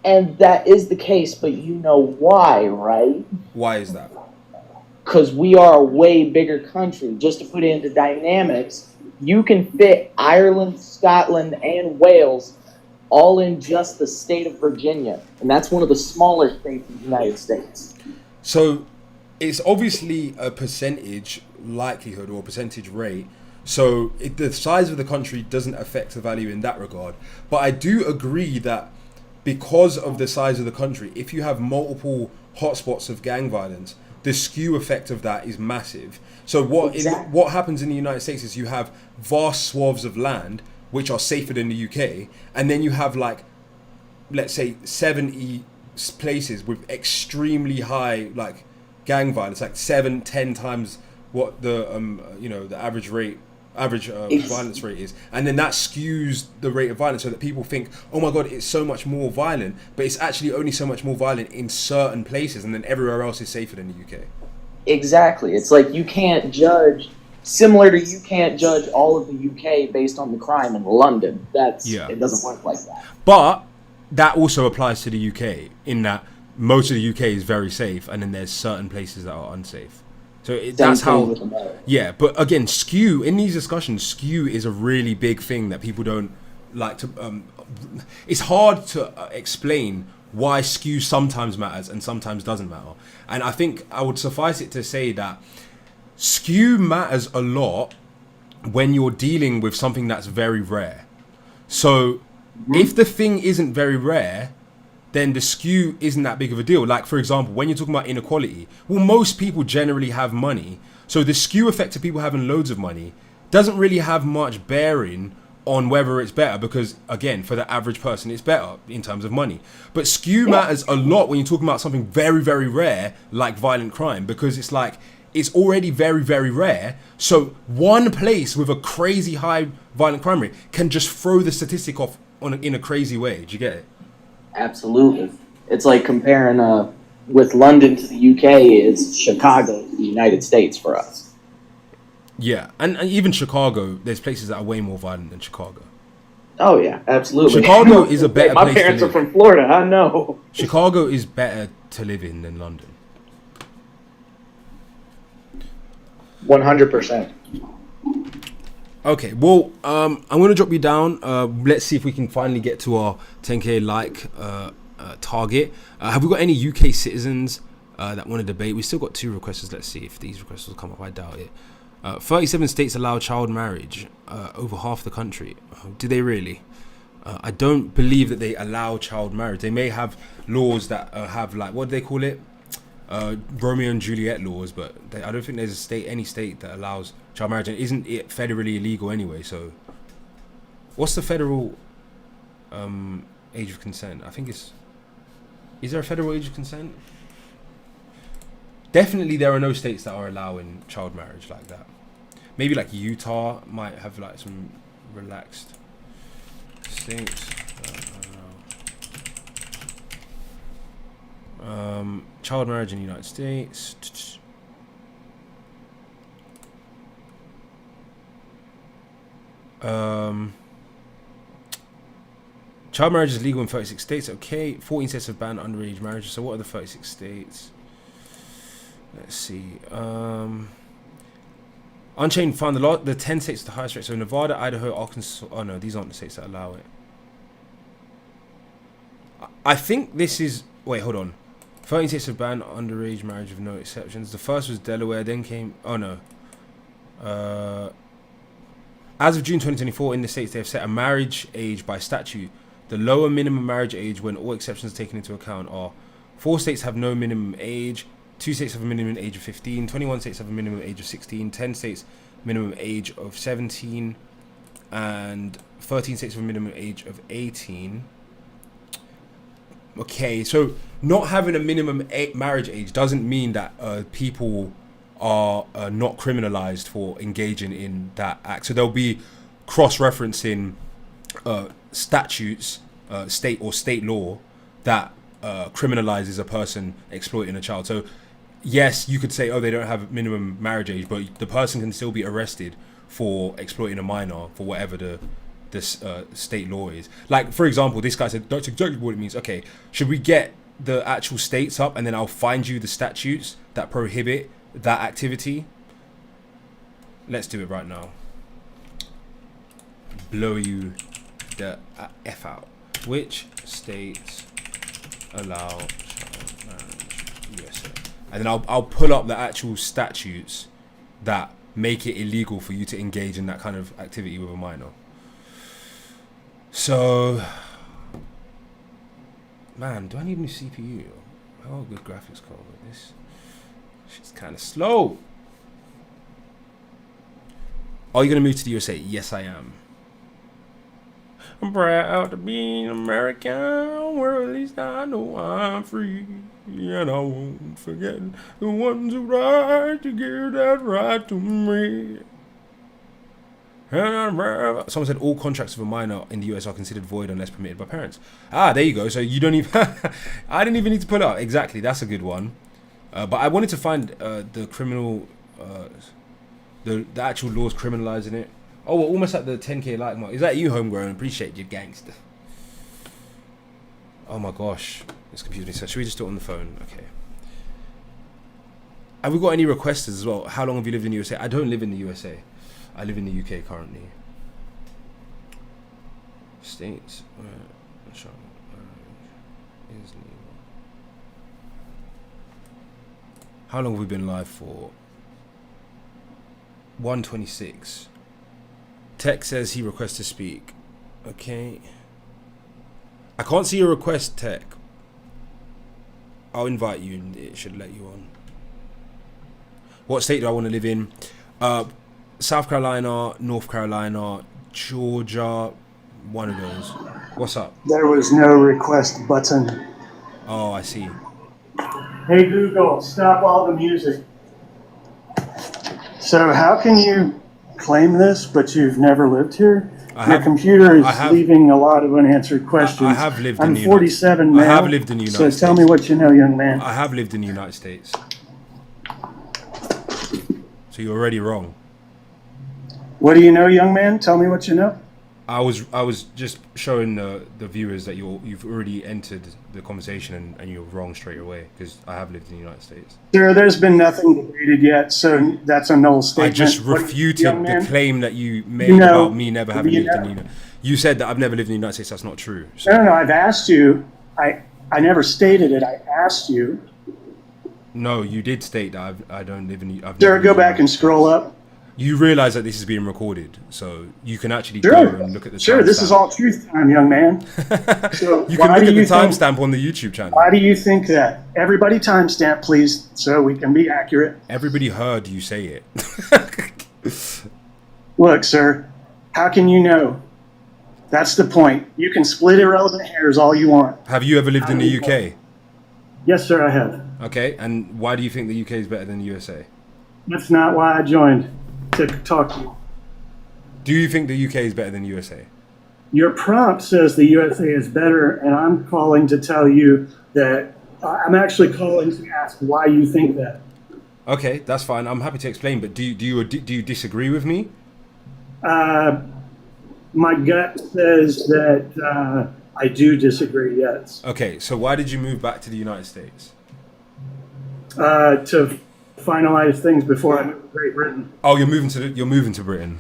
And that is the case, but you know why, right? Why is that? Because we are a way bigger country. Just to put it into dynamics, you can fit Ireland, Scotland, and Wales all in just the state of Virginia. And that's one of the smaller states in the United States. So it's obviously a percentage likelihood or percentage rate. So the size of the country doesn't affect the value in that regard. But I do agree that because of the size of the country, if you have multiple hotspots of gang violence, the skew effect of that is massive. So what happens in the United States is you have vast swaths of land which are safer than the UK, and then you have like, let's say 70 places with extremely high like gang violence, like 7-10 times what the the average violence rate is, and then that skews the rate of violence so that people think, oh my god, it's so much more violent, but it's actually only so much more violent in certain places, and then everywhere else is safer than the UK. Exactly. It's like you can't judge, similar to you can't judge all of the UK based on the crime in London. It doesn't work like that. But that also applies to the UK in that most of the UK is very safe, and then there's certain places that are unsafe. So that's how, yeah. But again, skew in these discussions, skew is a really big thing that people don't like to. It's hard to explain why skew sometimes matters and sometimes doesn't matter. And I think I would suffice it to say that skew matters a lot when you're dealing with something that's very rare. So if the thing isn't very rare, then the skew isn't that big of a deal. Like, for example, when you're talking about inequality, well, most people generally have money. So the skew effect of people having loads of money doesn't really have much bearing on whether it's better, because, again, for the average person, it's better in terms of money. But skew matters a lot when you're talking about something very, very rare, like violent crime, because it's like, it's already very, very rare. So one place with a crazy high violent crime rate can just throw the statistic off in a crazy way. Do you get it? Absolutely. It's like comparing with London to the UK is Chicago to the United States for us. Yeah, and even Chicago, there's places that are way more violent than Chicago. Oh yeah, absolutely. Chicago is a better place to live. My parents are from Florida, I know. Chicago is better to live in than London. 100%. Okay, well, I'm going to drop you down. Let's see if we can finally get to our 10k like target. Have we got any UK citizens that want to debate? We still got 2 requests. Let's see if these requests will come up. I doubt it. 37 states allow child marriage, over half the country. Do they really? I don't believe that they allow child marriage. They may have laws that have, like, what do they call it? Romeo and Juliet laws, but I don't think there's any state that allows child marriage, and isn't it federally illegal anyway? So what's the federal age of consent? I think is there a federal age of consent? Definitely there are no states that are allowing child marriage like that. Maybe like Utah might have like some relaxed states. Child marriage in the United States. Child marriage is legal in 36 states. Okay, 14 states have banned underage marriage. So what are the 36 states? Let's see. Unchained found the 10 states with the highest rate. So Nevada, Idaho, Arkansas. Oh no, these aren't the states that allow it. I think this is. Wait, hold on. 13 states have banned underage marriage with no exceptions. The first was Delaware, then came... Oh, no. As of June 2024, in the states, they have set a marriage age by statute. The lower minimum marriage age, when all exceptions are taken into account, are 4 states have no minimum age, 2 states have a minimum age of 15, 21 states have a minimum age of 16, 10 states minimum age of 17, and 13 states have a minimum age of 18. Okay, so not having a minimum marriage age doesn't mean that people are not criminalized for engaging in that act. So there'll be cross-referencing statutes, state law, that criminalizes a person exploiting a child. So yes, you could say, oh, they don't have minimum marriage age, but the person can still be arrested for exploiting a minor for whatever the state law is. Like, for example, this guy said that's exactly what it means. Okay, should we get the actual states up and then I'll find you the statutes that prohibit that activity? Let's do it right now. Blow you the F out. Which states allow child marriage? USA. And then I'll pull up the actual statutes that make it illegal for you to engage in that kind of activity with a minor. So, man, do I need a new CPU? Oh, good graphics card, but this shit's kind of slow. Are you gonna move to the USA? Yes, I am. I'm proud to be an American, where at least I know I'm free, and I won't forget the ones who tried to give that right to me. Someone said all contracts with a minor in the US are considered void unless permitted by parents. Ah, there you go. So you don't even... I didn't even need to put it up. Exactly, that's a good one. But I wanted to find the criminal... the actual laws criminalizing it. Oh, we're almost at the 10k like mark. Is that you, Homegrown? Appreciate you, gangster. Oh my gosh. This confused me. So should we just do it on the phone? Okay. Have we got any requesters as well? How long have you lived in the USA? I don't live in the USA. I live in the UK currently. States. How long have we been live for? 1:26. Tech says he requests to speak. Okay. I can't see your request, Tech. I'll invite you and it should let you on. What state do I want to live in? South Carolina, North Carolina, Georgia, one of those. What's up? There was no request button. Oh, I see. Hey Google, stop all the music. So how can you claim this, but you've never lived here? Your computer is leaving a lot of unanswered questions. I have lived in I'm the United 47 now. I have lived in the United States. So tell me what you know, young man. I have lived in the United States. So you're already wrong. What do you know, young man? Tell me what you know. I was just showing the viewers that you've already entered the conversation and you're wrong straight away because I have lived in the United States. Sir, there's been nothing debated yet, so that's a null statement. I just refuted the claim that you made about me never having lived in the United States. You said that I've never lived in the United States. That's not true. So. No, I've asked you. I never stated it. I asked you. No, you did state that I don't live in the... Sir, go back and scroll up. You realize that this is being recorded, so you can actually go and look at the Sure, this is all truth time, young man. So you can look at the timestamp on the YouTube channel. Why do you think that? Everybody timestamp, please, so we can be accurate. Everybody heard you say it. Look, sir, how can you know? That's the point. You can split irrelevant hairs all you want. Have you ever lived in the UK? Yes, sir, I have. Okay, and why do you think the UK is better than the USA? That's not why I joined. To talk to you. Do you think the UK is better than the USA? Your prompt says the USA is better, and I'm calling to tell you that I'm actually calling to ask why you think that. Okay, that's fine. I'm happy to explain, but do you disagree with me? My gut says that I do disagree. Yes. Okay, so why did you move back to the United States? To finalize things before I moved to Great Britain. Oh, you're moving to Britain.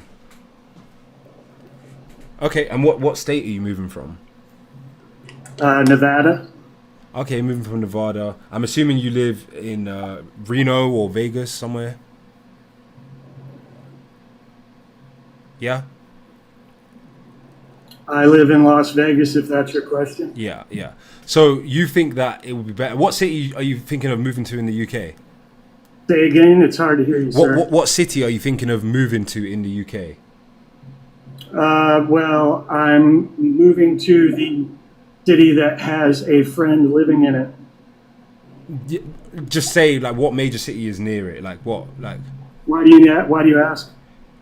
Okay, and what state are you moving from? Nevada. Okay, moving from Nevada. I'm assuming you live in Reno or Vegas somewhere. Yeah. I live in Las Vegas, if that's your question. Yeah. So you think that it would be better? What city are you thinking of moving to in the UK? Say again, it's hard to hear you, sir. What city are you thinking of moving to in the UK? Well, I'm moving to the city that has a friend living in it. Just say like what major city is near it. Like what? Like. Why do you ask?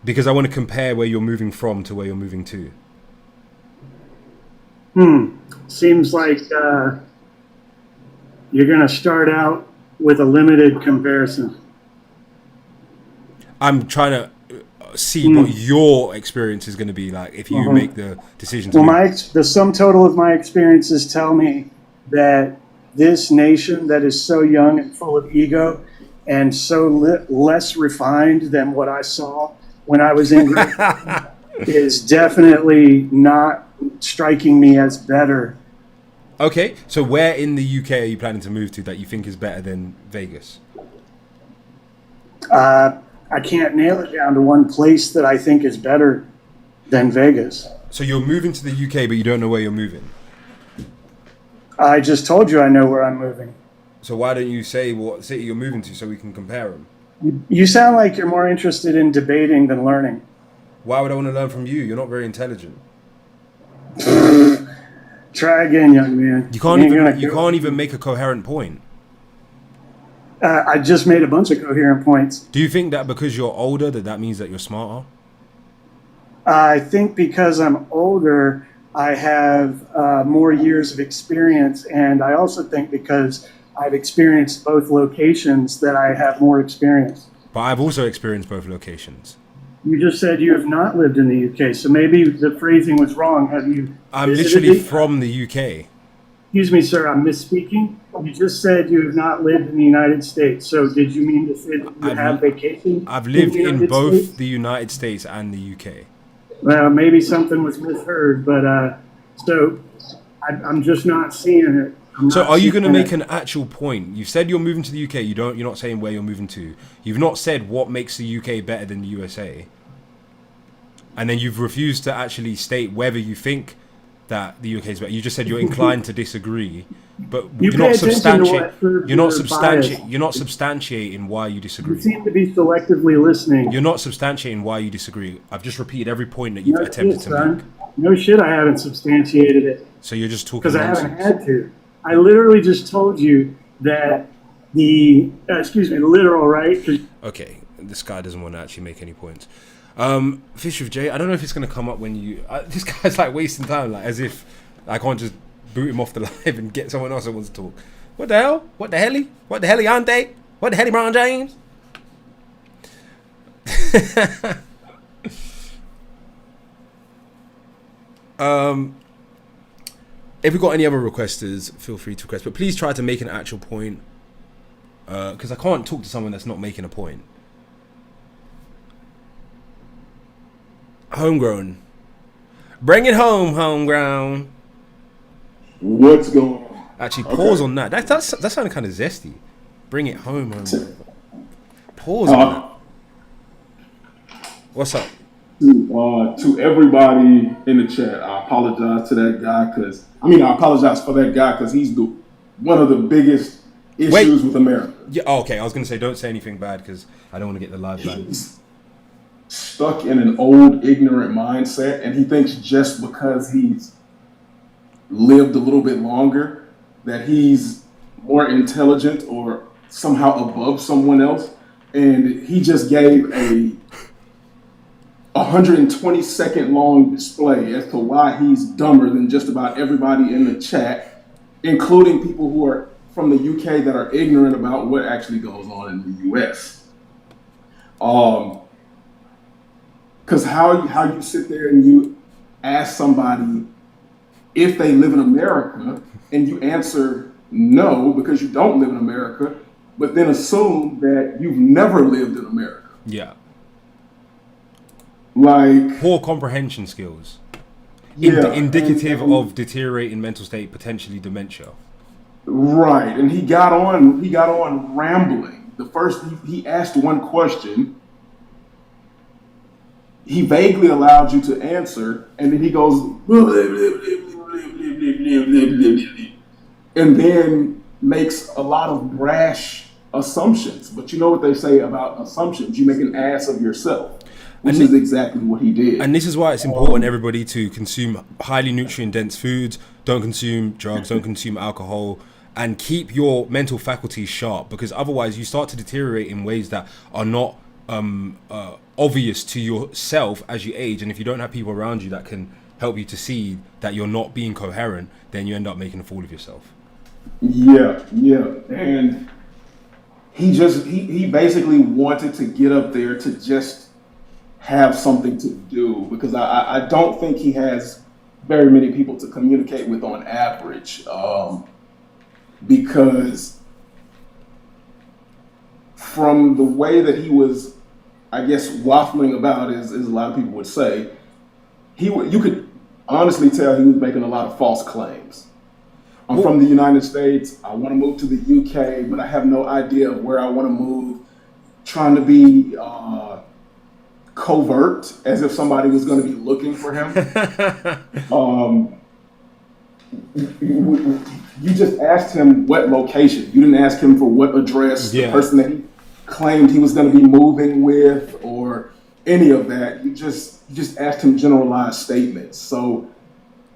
Because I want to compare where you're moving from to where you're moving to. you're going to start out with a limited comparison. I'm trying to see what your experience is going to be like if you make the decision to Well, move. the sum total of my experiences tell me that this nation that is so young and full of ego and so less refined than what I saw when I was in is definitely not striking me as better. Okay, so where in the UK are you planning to move to that you think is better than Vegas? I can't nail it down to one place that I think is better than Vegas. So you're moving to the UK, but you don't know where you're moving. I just told you I know where I'm moving. So why don't you say what city you're moving to so we can compare them? You sound like you're more interested in debating than learning. Why would I want to learn from you? You're not very intelligent. Try again, young man. You can't even make a coherent point. I just made a bunch of coherent points. Do you think that because you're older that means that you're smarter? I think because I'm older, I have more years of experience, and I also think because I've experienced both locations that I have more experience. But I've also experienced both locations. You just said you have not lived in the UK, so maybe the phrasing was wrong. Have you? I'm literally from the UK. Excuse me, sir, I'm misspeaking. You just said you have not lived in the United States. So did you mean to say that you have vacation? I've lived the in United both States? the United States and the UK. Well, maybe something was misheard, but so I'm just not seeing it. So are you going to make an actual point? You've said you're moving to the UK. You're not saying where you're moving to. You've not said what makes the UK better than the USA. And then you've refused to actually state whether you think that the UK is better. You just said you're inclined to disagree, but you're not substantiating why you disagree. You seem to be selectively listening. You're not substantiating why you disagree. I've just repeated every point that you've attempted to make. No shit, I haven't substantiated it. So you're just talking because I nonsense. haven't had to. I literally just told you that the literal, right? Okay, this guy doesn't want to actually make any points. Fish with Jay, I don't know if it's going to come up when you... this guy's like wasting time, like as if I can't just boot him off the live and get someone else that wants to talk. What the hell? What the helly? What the heliante? What the helly, Bron James? If we got any other requesters, feel free to request, but please try to make an actual point, because I can't talk to someone that's not making a point. Homegrown. Bring it home, homegrown. What's going on? Actually, pause on that. That sounded kind of zesty. Bring it home, homegrown. Pause on that. What's up? To everybody in the chat, I apologize to that guy I apologize for that guy because he's one of the biggest issues with America. Yeah. Oh, okay. I was gonna say don't say anything bad because I don't want to get the live banned. Stuck in an old, ignorant mindset, and he thinks just because he's lived a little bit longer that he's more intelligent or somehow above someone else. And he just gave a 120-second long display as to why he's dumber than just about everybody in the chat, including people who are from the UK that are ignorant about what actually goes on in the US. Because how you sit there and you ask somebody if they live in America and you answer no because you don't live in America, but then assume that you've never lived in America. Yeah. Like poor comprehension skills. Indicative of deteriorating mental state, potentially dementia. Right, and he got on rambling. The first he asked one question. He vaguely allowed you to answer, and then he goes, and then makes a lot of brash assumptions. But you know what they say about assumptions? You make an ass of yourself, which is exactly what he did. And this is why it's important, everybody, to consume highly nutrient-dense foods, don't consume drugs, don't consume alcohol, and keep your mental faculties sharp, because otherwise you start to deteriorate in ways that are not obvious to yourself as you age. And if you don't have people around you that can help you to see that you're not being coherent, then you end up making a fool of yourself. Yeah, and he basically wanted to get up there to just have something to do because I don't think he has very many people to communicate with on average, because from the way that he was, I guess, waffling about, as a lot of people would say, you could honestly tell he was making a lot of false claims. I'm from the United States. I want to move to the UK, but I have no idea of where I want to move. Trying to be covert, as if somebody was going to be looking for him. You just asked him what location. You didn't ask him for what address, the person that he claimed he was going to be moving with, or any of that. You just asked him generalized statements. So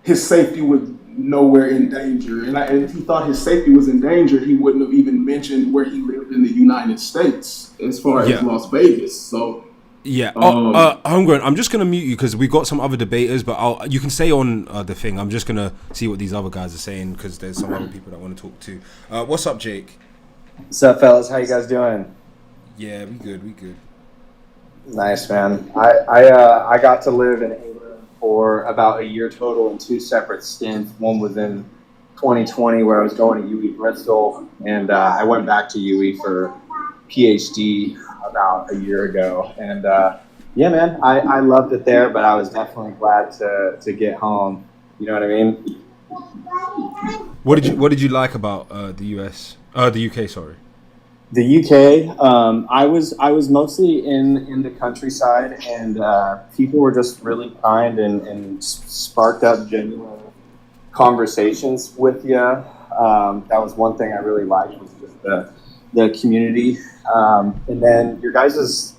his safety was nowhere in danger. And if he thought his safety was in danger, he wouldn't have even mentioned where he lived in the United States, as far as Las Vegas. So Homegrown, I'm just gonna mute you because we got some other debaters, but you can stay on the thing. I'm just gonna see what these other guys are saying because there's some other people that want to talk too. What's up, Jake? What's up, fellas? How you guys doing? Yeah, we good. Nice, man. I got to live in England for about a year total in two separate stints. One was in 2020 where I was going to UE Bristol, and I went back to UE for PhD about a year ago. And yeah, man, I loved it there, but I was definitely glad to get home. You know what I mean? What did you like about the UK? Sorry. The UK, I was mostly in the countryside, and people were just really kind and sparked up genuine conversations with you. That was one thing I really liked, was just the community. And then your guys'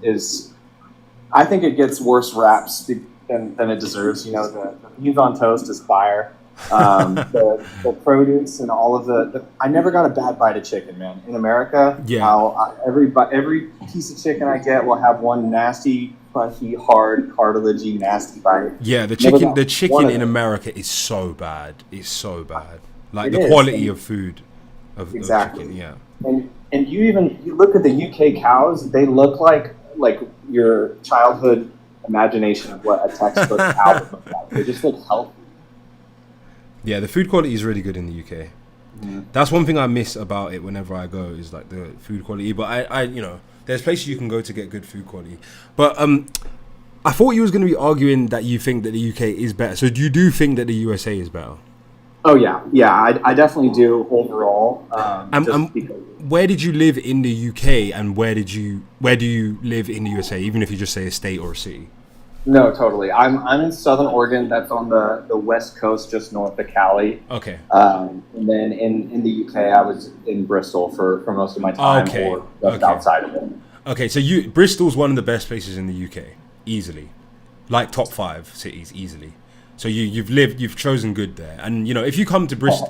is I think it gets worse raps than it deserves. You know, the beans on toast is fire. The produce and all of the I never got a bad bite of chicken, man. In America, every piece of chicken I get will have one nasty, crunchy, hard, cartilagey, nasty bite. Yeah, the chicken in America is so bad. It's so bad. Like the quality of food of chicken. Yeah. And you look at the UK cows; they look like your childhood imagination of what a textbook cow would look like. They just look healthy. Yeah, the food quality is really good in the UK. Mm-hmm. That's one thing I miss about it whenever I go, is like the food quality. But I there's places you can go to get good food quality. But I thought you was going to be arguing that you think that the UK is better. So do you think that the USA is better? Oh yeah, I definitely do overall. Where did you live in the UK, and where do you live in the USA? Even if you just say a state or a city. No, totally. I'm in Southern Oregon. That's on the west coast, just north of Cali. Okay. And then in the UK, I was in Bristol for most of my time, or just outside of it. Okay, so Bristol's one of the best places in the UK, easily, like top 5 cities, easily. So you've chosen good there, and if you come to Bristol,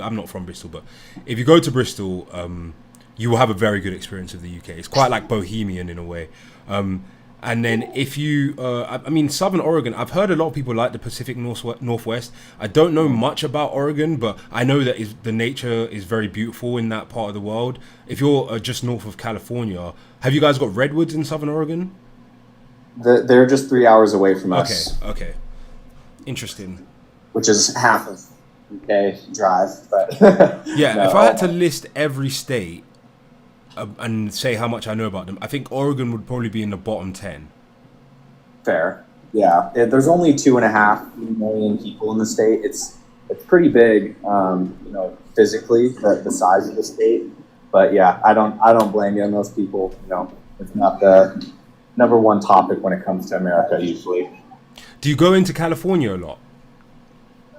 I'm not from Bristol, but if you go to Bristol, you will have a very good experience of the UK. It's quite like bohemian in a way. And then if you, Southern Oregon, I've heard a lot of people like the Pacific Northwest. I don't know much about Oregon, but I know that the nature is very beautiful in that part of the world. If you're just north of California, have you guys got redwoods in Southern Oregon? They're just 3 hours away from us. Okay. Interesting. Which is half of UK drive, but yeah. No. If I had to list every state and say how much I know about them, I think Oregon would probably be in the bottom 10. Fair. Yeah. There's only 2.5 million people in the state. It's pretty big, physically, the size of the state. But yeah, I don't blame you on those people. It's not the number one topic when it comes to America usually. Do you go into California a lot?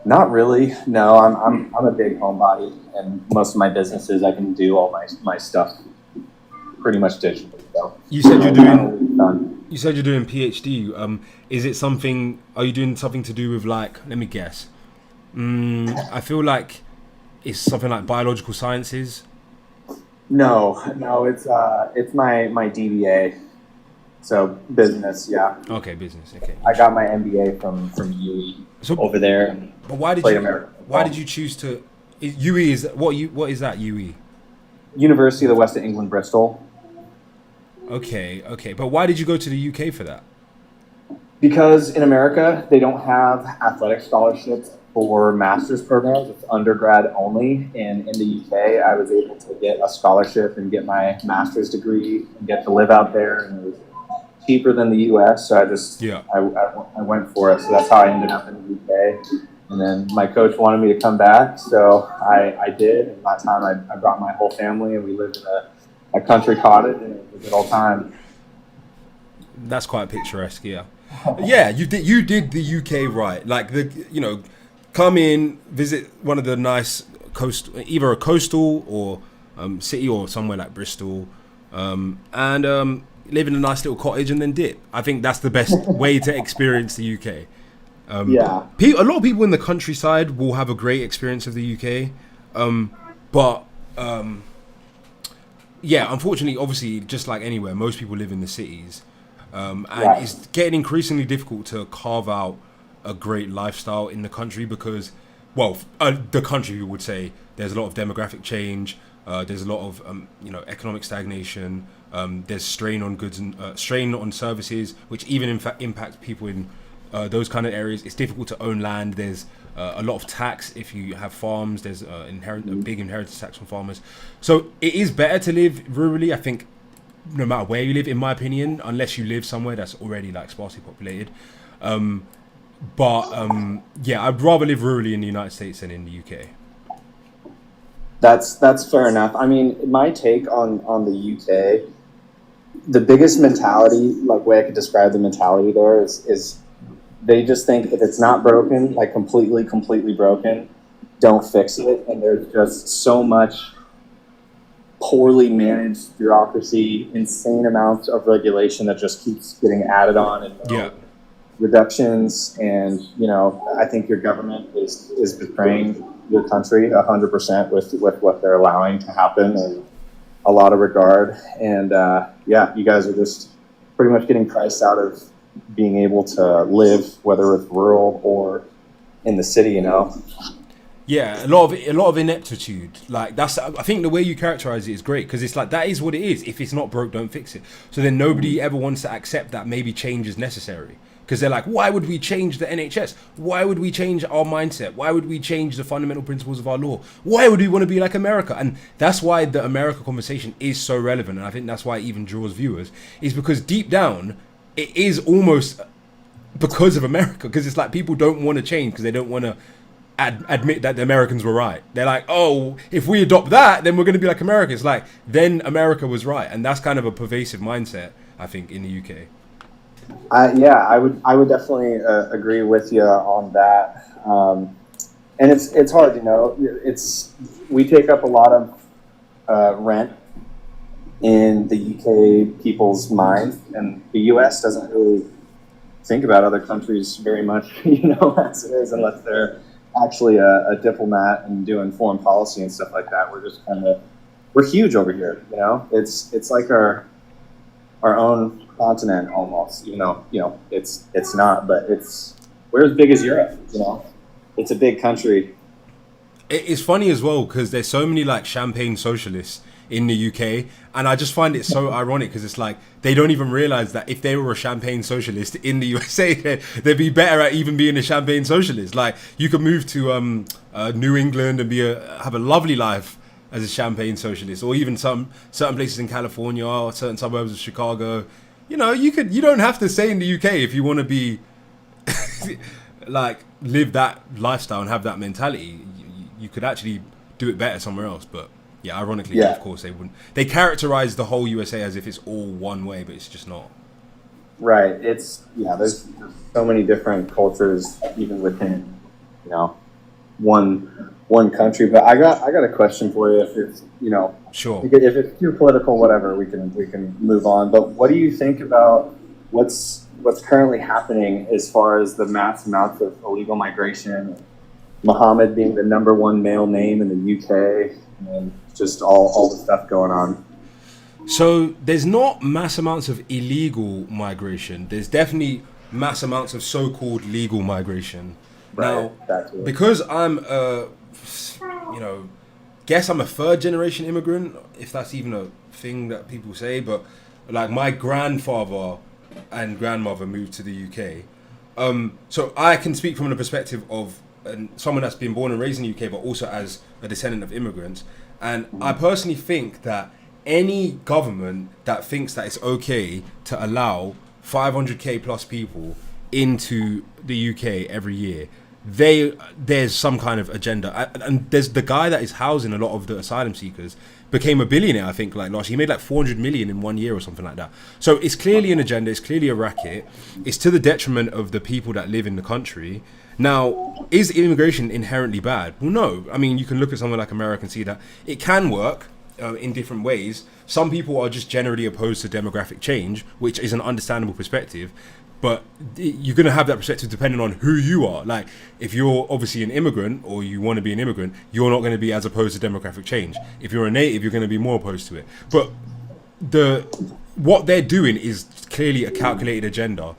Not really. No, I'm a big homebody, and most of my businesses I can do all my stuff pretty much digitally. So you said you're doing PhD. Is it something? Are you doing something to do with, like? Let me guess. I feel like it's something like biological sciences. No, it's my DBA. So business, yeah. Okay, business. Okay. I got my MBA from UE over there. But why did you choose to UE is what is that UE? University of the West of England, Bristol. Okay. But why did you go to the UK for that? Because in America, they don't have athletic scholarships for master's programs. It's undergrad only. And in the UK, I was able to get a scholarship and get my master's degree and get to live out there. And it was cheaper than the US. So I went for it. So that's how I ended up in the UK. And then my coach wanted me to come back. So I did. And that time I brought my whole family and we lived in a country cottage and it was a good old time. That's quite picturesque, yeah. Yeah, you did the UK right. Like come in, visit one of the nice either a coastal or city or somewhere like Bristol, and live in a nice little cottage and then dip. I think that's the best way to experience the UK. A lot of people in the countryside will have a great experience of the UK, but unfortunately, obviously, just like anywhere, most people live in the cities. And it's getting increasingly difficult to carve out a great lifestyle in the country because, the country would say there's a lot of demographic change, there's a lot of economic stagnation, there's strain on goods and strain on services, which even in fact impact people in those kind of areas. It's difficult to own land. There's a lot of tax if you have farms. There's a big inheritance tax on farmers. So it is better to live rurally, I think. No matter where you live, in my opinion, unless you live somewhere that's already like sparsely populated. I'd rather live rurally in the United States than in the UK. That's fair enough. I mean, my take on the UK, the biggest mentality, like way I could describe the mentality there is they just think if it's not broken, like completely broken, don't fix it. And there's just so much poorly managed bureaucracy, insane amounts of regulation that just keeps getting added on and reductions. And, I think your government is betraying your country 100% with what they're allowing to happen in a lot of regard. And, you guys are just pretty much getting priced out of being able to live, whether it's rural or in the city, Yeah, a lot of ineptitude. Like I think the way you characterize it is great because it's like that is what it is. If it's not broke, don't fix it. So then nobody ever wants to accept that maybe change is necessary because they're like, why would we change the NHS? Why would we change our mindset? Why would we change the fundamental principles of our law? Why would we want to be like America? And that's why the America conversation is so relevant. And I think that's why it even draws viewers is because deep down it is almost because of America because it's like people don't want to change because they don't want to admit that the Americans were right. They're like, oh, if we adopt that, then we're going to be like America. It's like, then America was right. And that's kind of a pervasive mindset, I think, in the UK. I would definitely agree with you on that. And it's hard, we take up a lot of rent in the UK people's minds, and the US doesn't really think about other countries very much, as it is, unless they're actually a diplomat and doing foreign policy and stuff like that. We're just we're huge over here, It's like our own continent almost, it's not, but we're as big as Europe, It's a big country. It's funny as well because there's so many like champagne socialists in the UK, and I just find it so ironic because it's like they don't even realize that if they were a champagne socialist in the USA, they'd be better at even being a champagne socialist. Like you could move to New England and have a lovely life as a champagne socialist, or even certain places in California or certain suburbs of Chicago. You don't have to stay in the UK if you want to be like live that lifestyle and have that mentality. You could actually do it better somewhere else, but. Yeah, ironically, of course, they wouldn't. They characterize the whole USA as if it's all one way, but it's just not. Right. There's so many different cultures even within, one country. But I got a question for you. If it's sure. If it's too political, whatever, we can move on. But what do you think about what's currently happening as far as the mass amounts of illegal migration? Muhammad being the number one male name in the UK, and just all the stuff going on. So there's not mass amounts of illegal migration. There's definitely mass amounts of so-called legal migration. Right, now, because I'm you know, guess I'm a third generation immigrant, if that's even a thing that people say, but like my grandfather and grandmother moved to the UK. So I can speak from the perspective of someone that's been born and raised in the UK, but also as a descendant of immigrants. And I personally think that any government that thinks that it's okay to allow 500k plus people into the UK every year, there's some kind of agenda. And there's the guy that is housing a lot of the asylum seekers became a billionaire, I think, like last year. He made like 400 million in 1 year or something like that. So it's clearly an agenda, it's clearly a racket. It's to the detriment of the people that live in the country. Now, is immigration inherently bad? Well, no. I mean, you can look at somewhere like America and see that it can work in different ways. Some people are just generally opposed to demographic change, which is an understandable perspective. But you're going to have that perspective depending on who you are. Like, if you're obviously an immigrant or you want to be an immigrant, you're not going to be as opposed to demographic change. If you're a native, you're going to be more opposed to it. But what they're doing is clearly a calculated agenda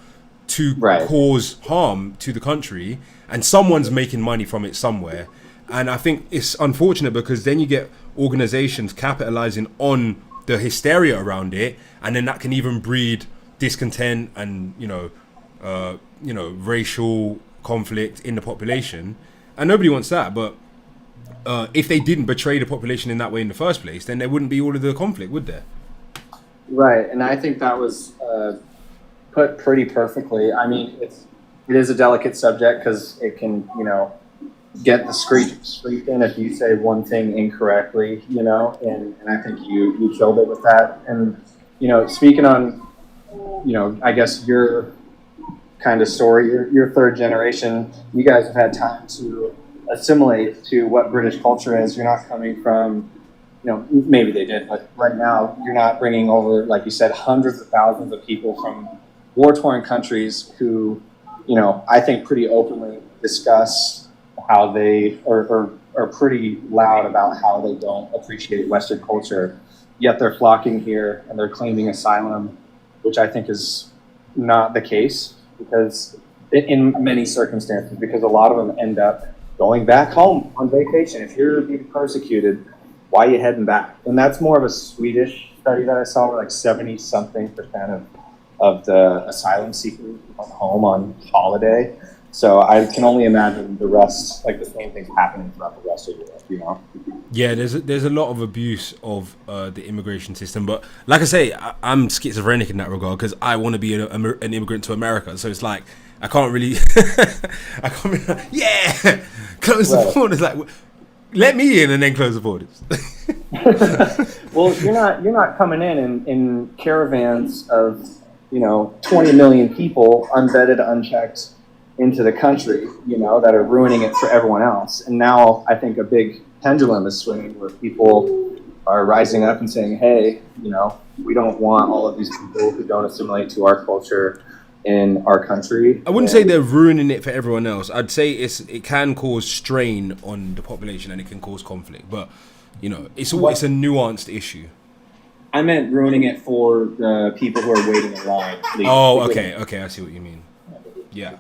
to cause harm to the country, and someone's making money from it somewhere. And I think it's unfortunate because then you get organizations capitalizing on the hysteria around it, and then that can even breed discontent and racial conflict in the population, and nobody wants that. But if they didn't betray the population in that way in the first place, then there wouldn't be all of the conflict, would there? Right, and I think that was put pretty perfectly. I mean, it is a delicate subject because it can, get the screech in if you say one thing incorrectly, and I think you killed it with that. And, speaking on, I guess your kind of story, your third generation, you guys have had time to assimilate to what British culture is. You're not coming from, maybe they did, but right now you're not bringing over, like you said, hundreds of thousands of people from war-torn countries who, I think pretty openly discuss how they are pretty loud about how they don't appreciate Western culture, yet they're flocking here and they're claiming asylum, which I think is not the case because in many circumstances, because a lot of them end up going back home on vacation. If you're being persecuted, why are you heading back? And that's more of a Swedish study that I saw, where like 70-something% of the asylum seekers come home on holiday. So I can only imagine the rest, like the same things happening throughout the rest of Europe, Yeah, there's a lot of abuse of the immigration system, but like I say, I'm schizophrenic in that regard because I want to be an immigrant to America. So it's like I can't really, close the borders. Like, let me in and then close the borders. Well, you're not coming in caravans of 20 million people, unvetted, unchecked, into the country, that are ruining it for everyone else. And now I think a big pendulum is swinging where people are rising up and saying, hey, we don't want all of these people who don't assimilate to our culture in our country. I wouldn't say they're ruining it for everyone else. I'd say it can cause strain on the population and it can cause conflict, but it's a nuanced issue. I meant ruining it for the people who are waiting in line. Oh, okay, I see what you mean. Yeah.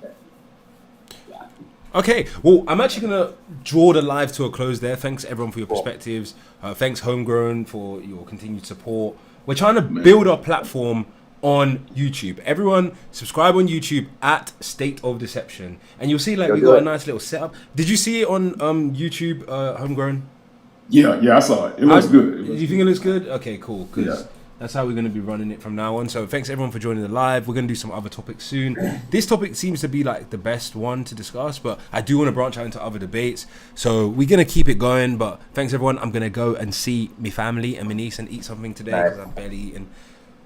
Okay, well, I'm actually going to draw the live to a close there. Thanks, everyone, for your perspectives. Thanks, Homegrown, for your continued support. We're trying to build our platform on YouTube. Everyone, subscribe on YouTube at State of Deception. And you'll see, we got a nice little setup. Did you see it on YouTube, Homegrown? Yeah, I saw it. It looks good. Do you think it looks good? Okay, cool. Because that's how we're going to be running it from now on. So thanks everyone for joining the live. We're going to do some other topics soon. This topic seems to be like the best one to discuss, but I do want to branch out into other debates. So we're going to keep it going. But thanks everyone. I'm going to go and see my family and my niece and eat something today because I've barely eaten.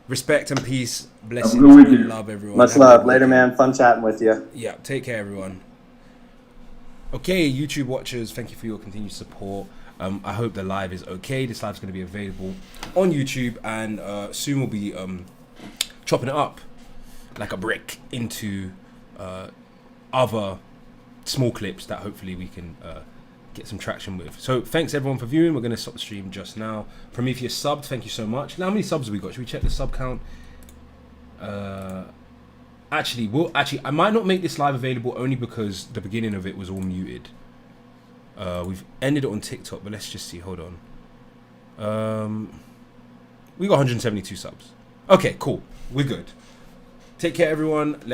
Respect and peace. Blessings and love, everyone. Much love. Later, man. Fun chatting with you. Yeah, take care, everyone. Okay, YouTube watchers, thank you for your continued support. I hope the live is okay. This live is going to be available on YouTube, and soon we'll be chopping it up like a brick into other small clips that hopefully we can get some traction with. So thanks everyone for viewing. We're going to stop the stream just now. Prometheus subbed, thank you so much. Now, how many subs have we got? Should we check the sub count? Actually, I might not make this live available only because the beginning of it was all muted. We've ended it on TikTok, but let's just see. Hold on. We got 172 subs. Okay, cool. We're good. Take care, everyone. Let's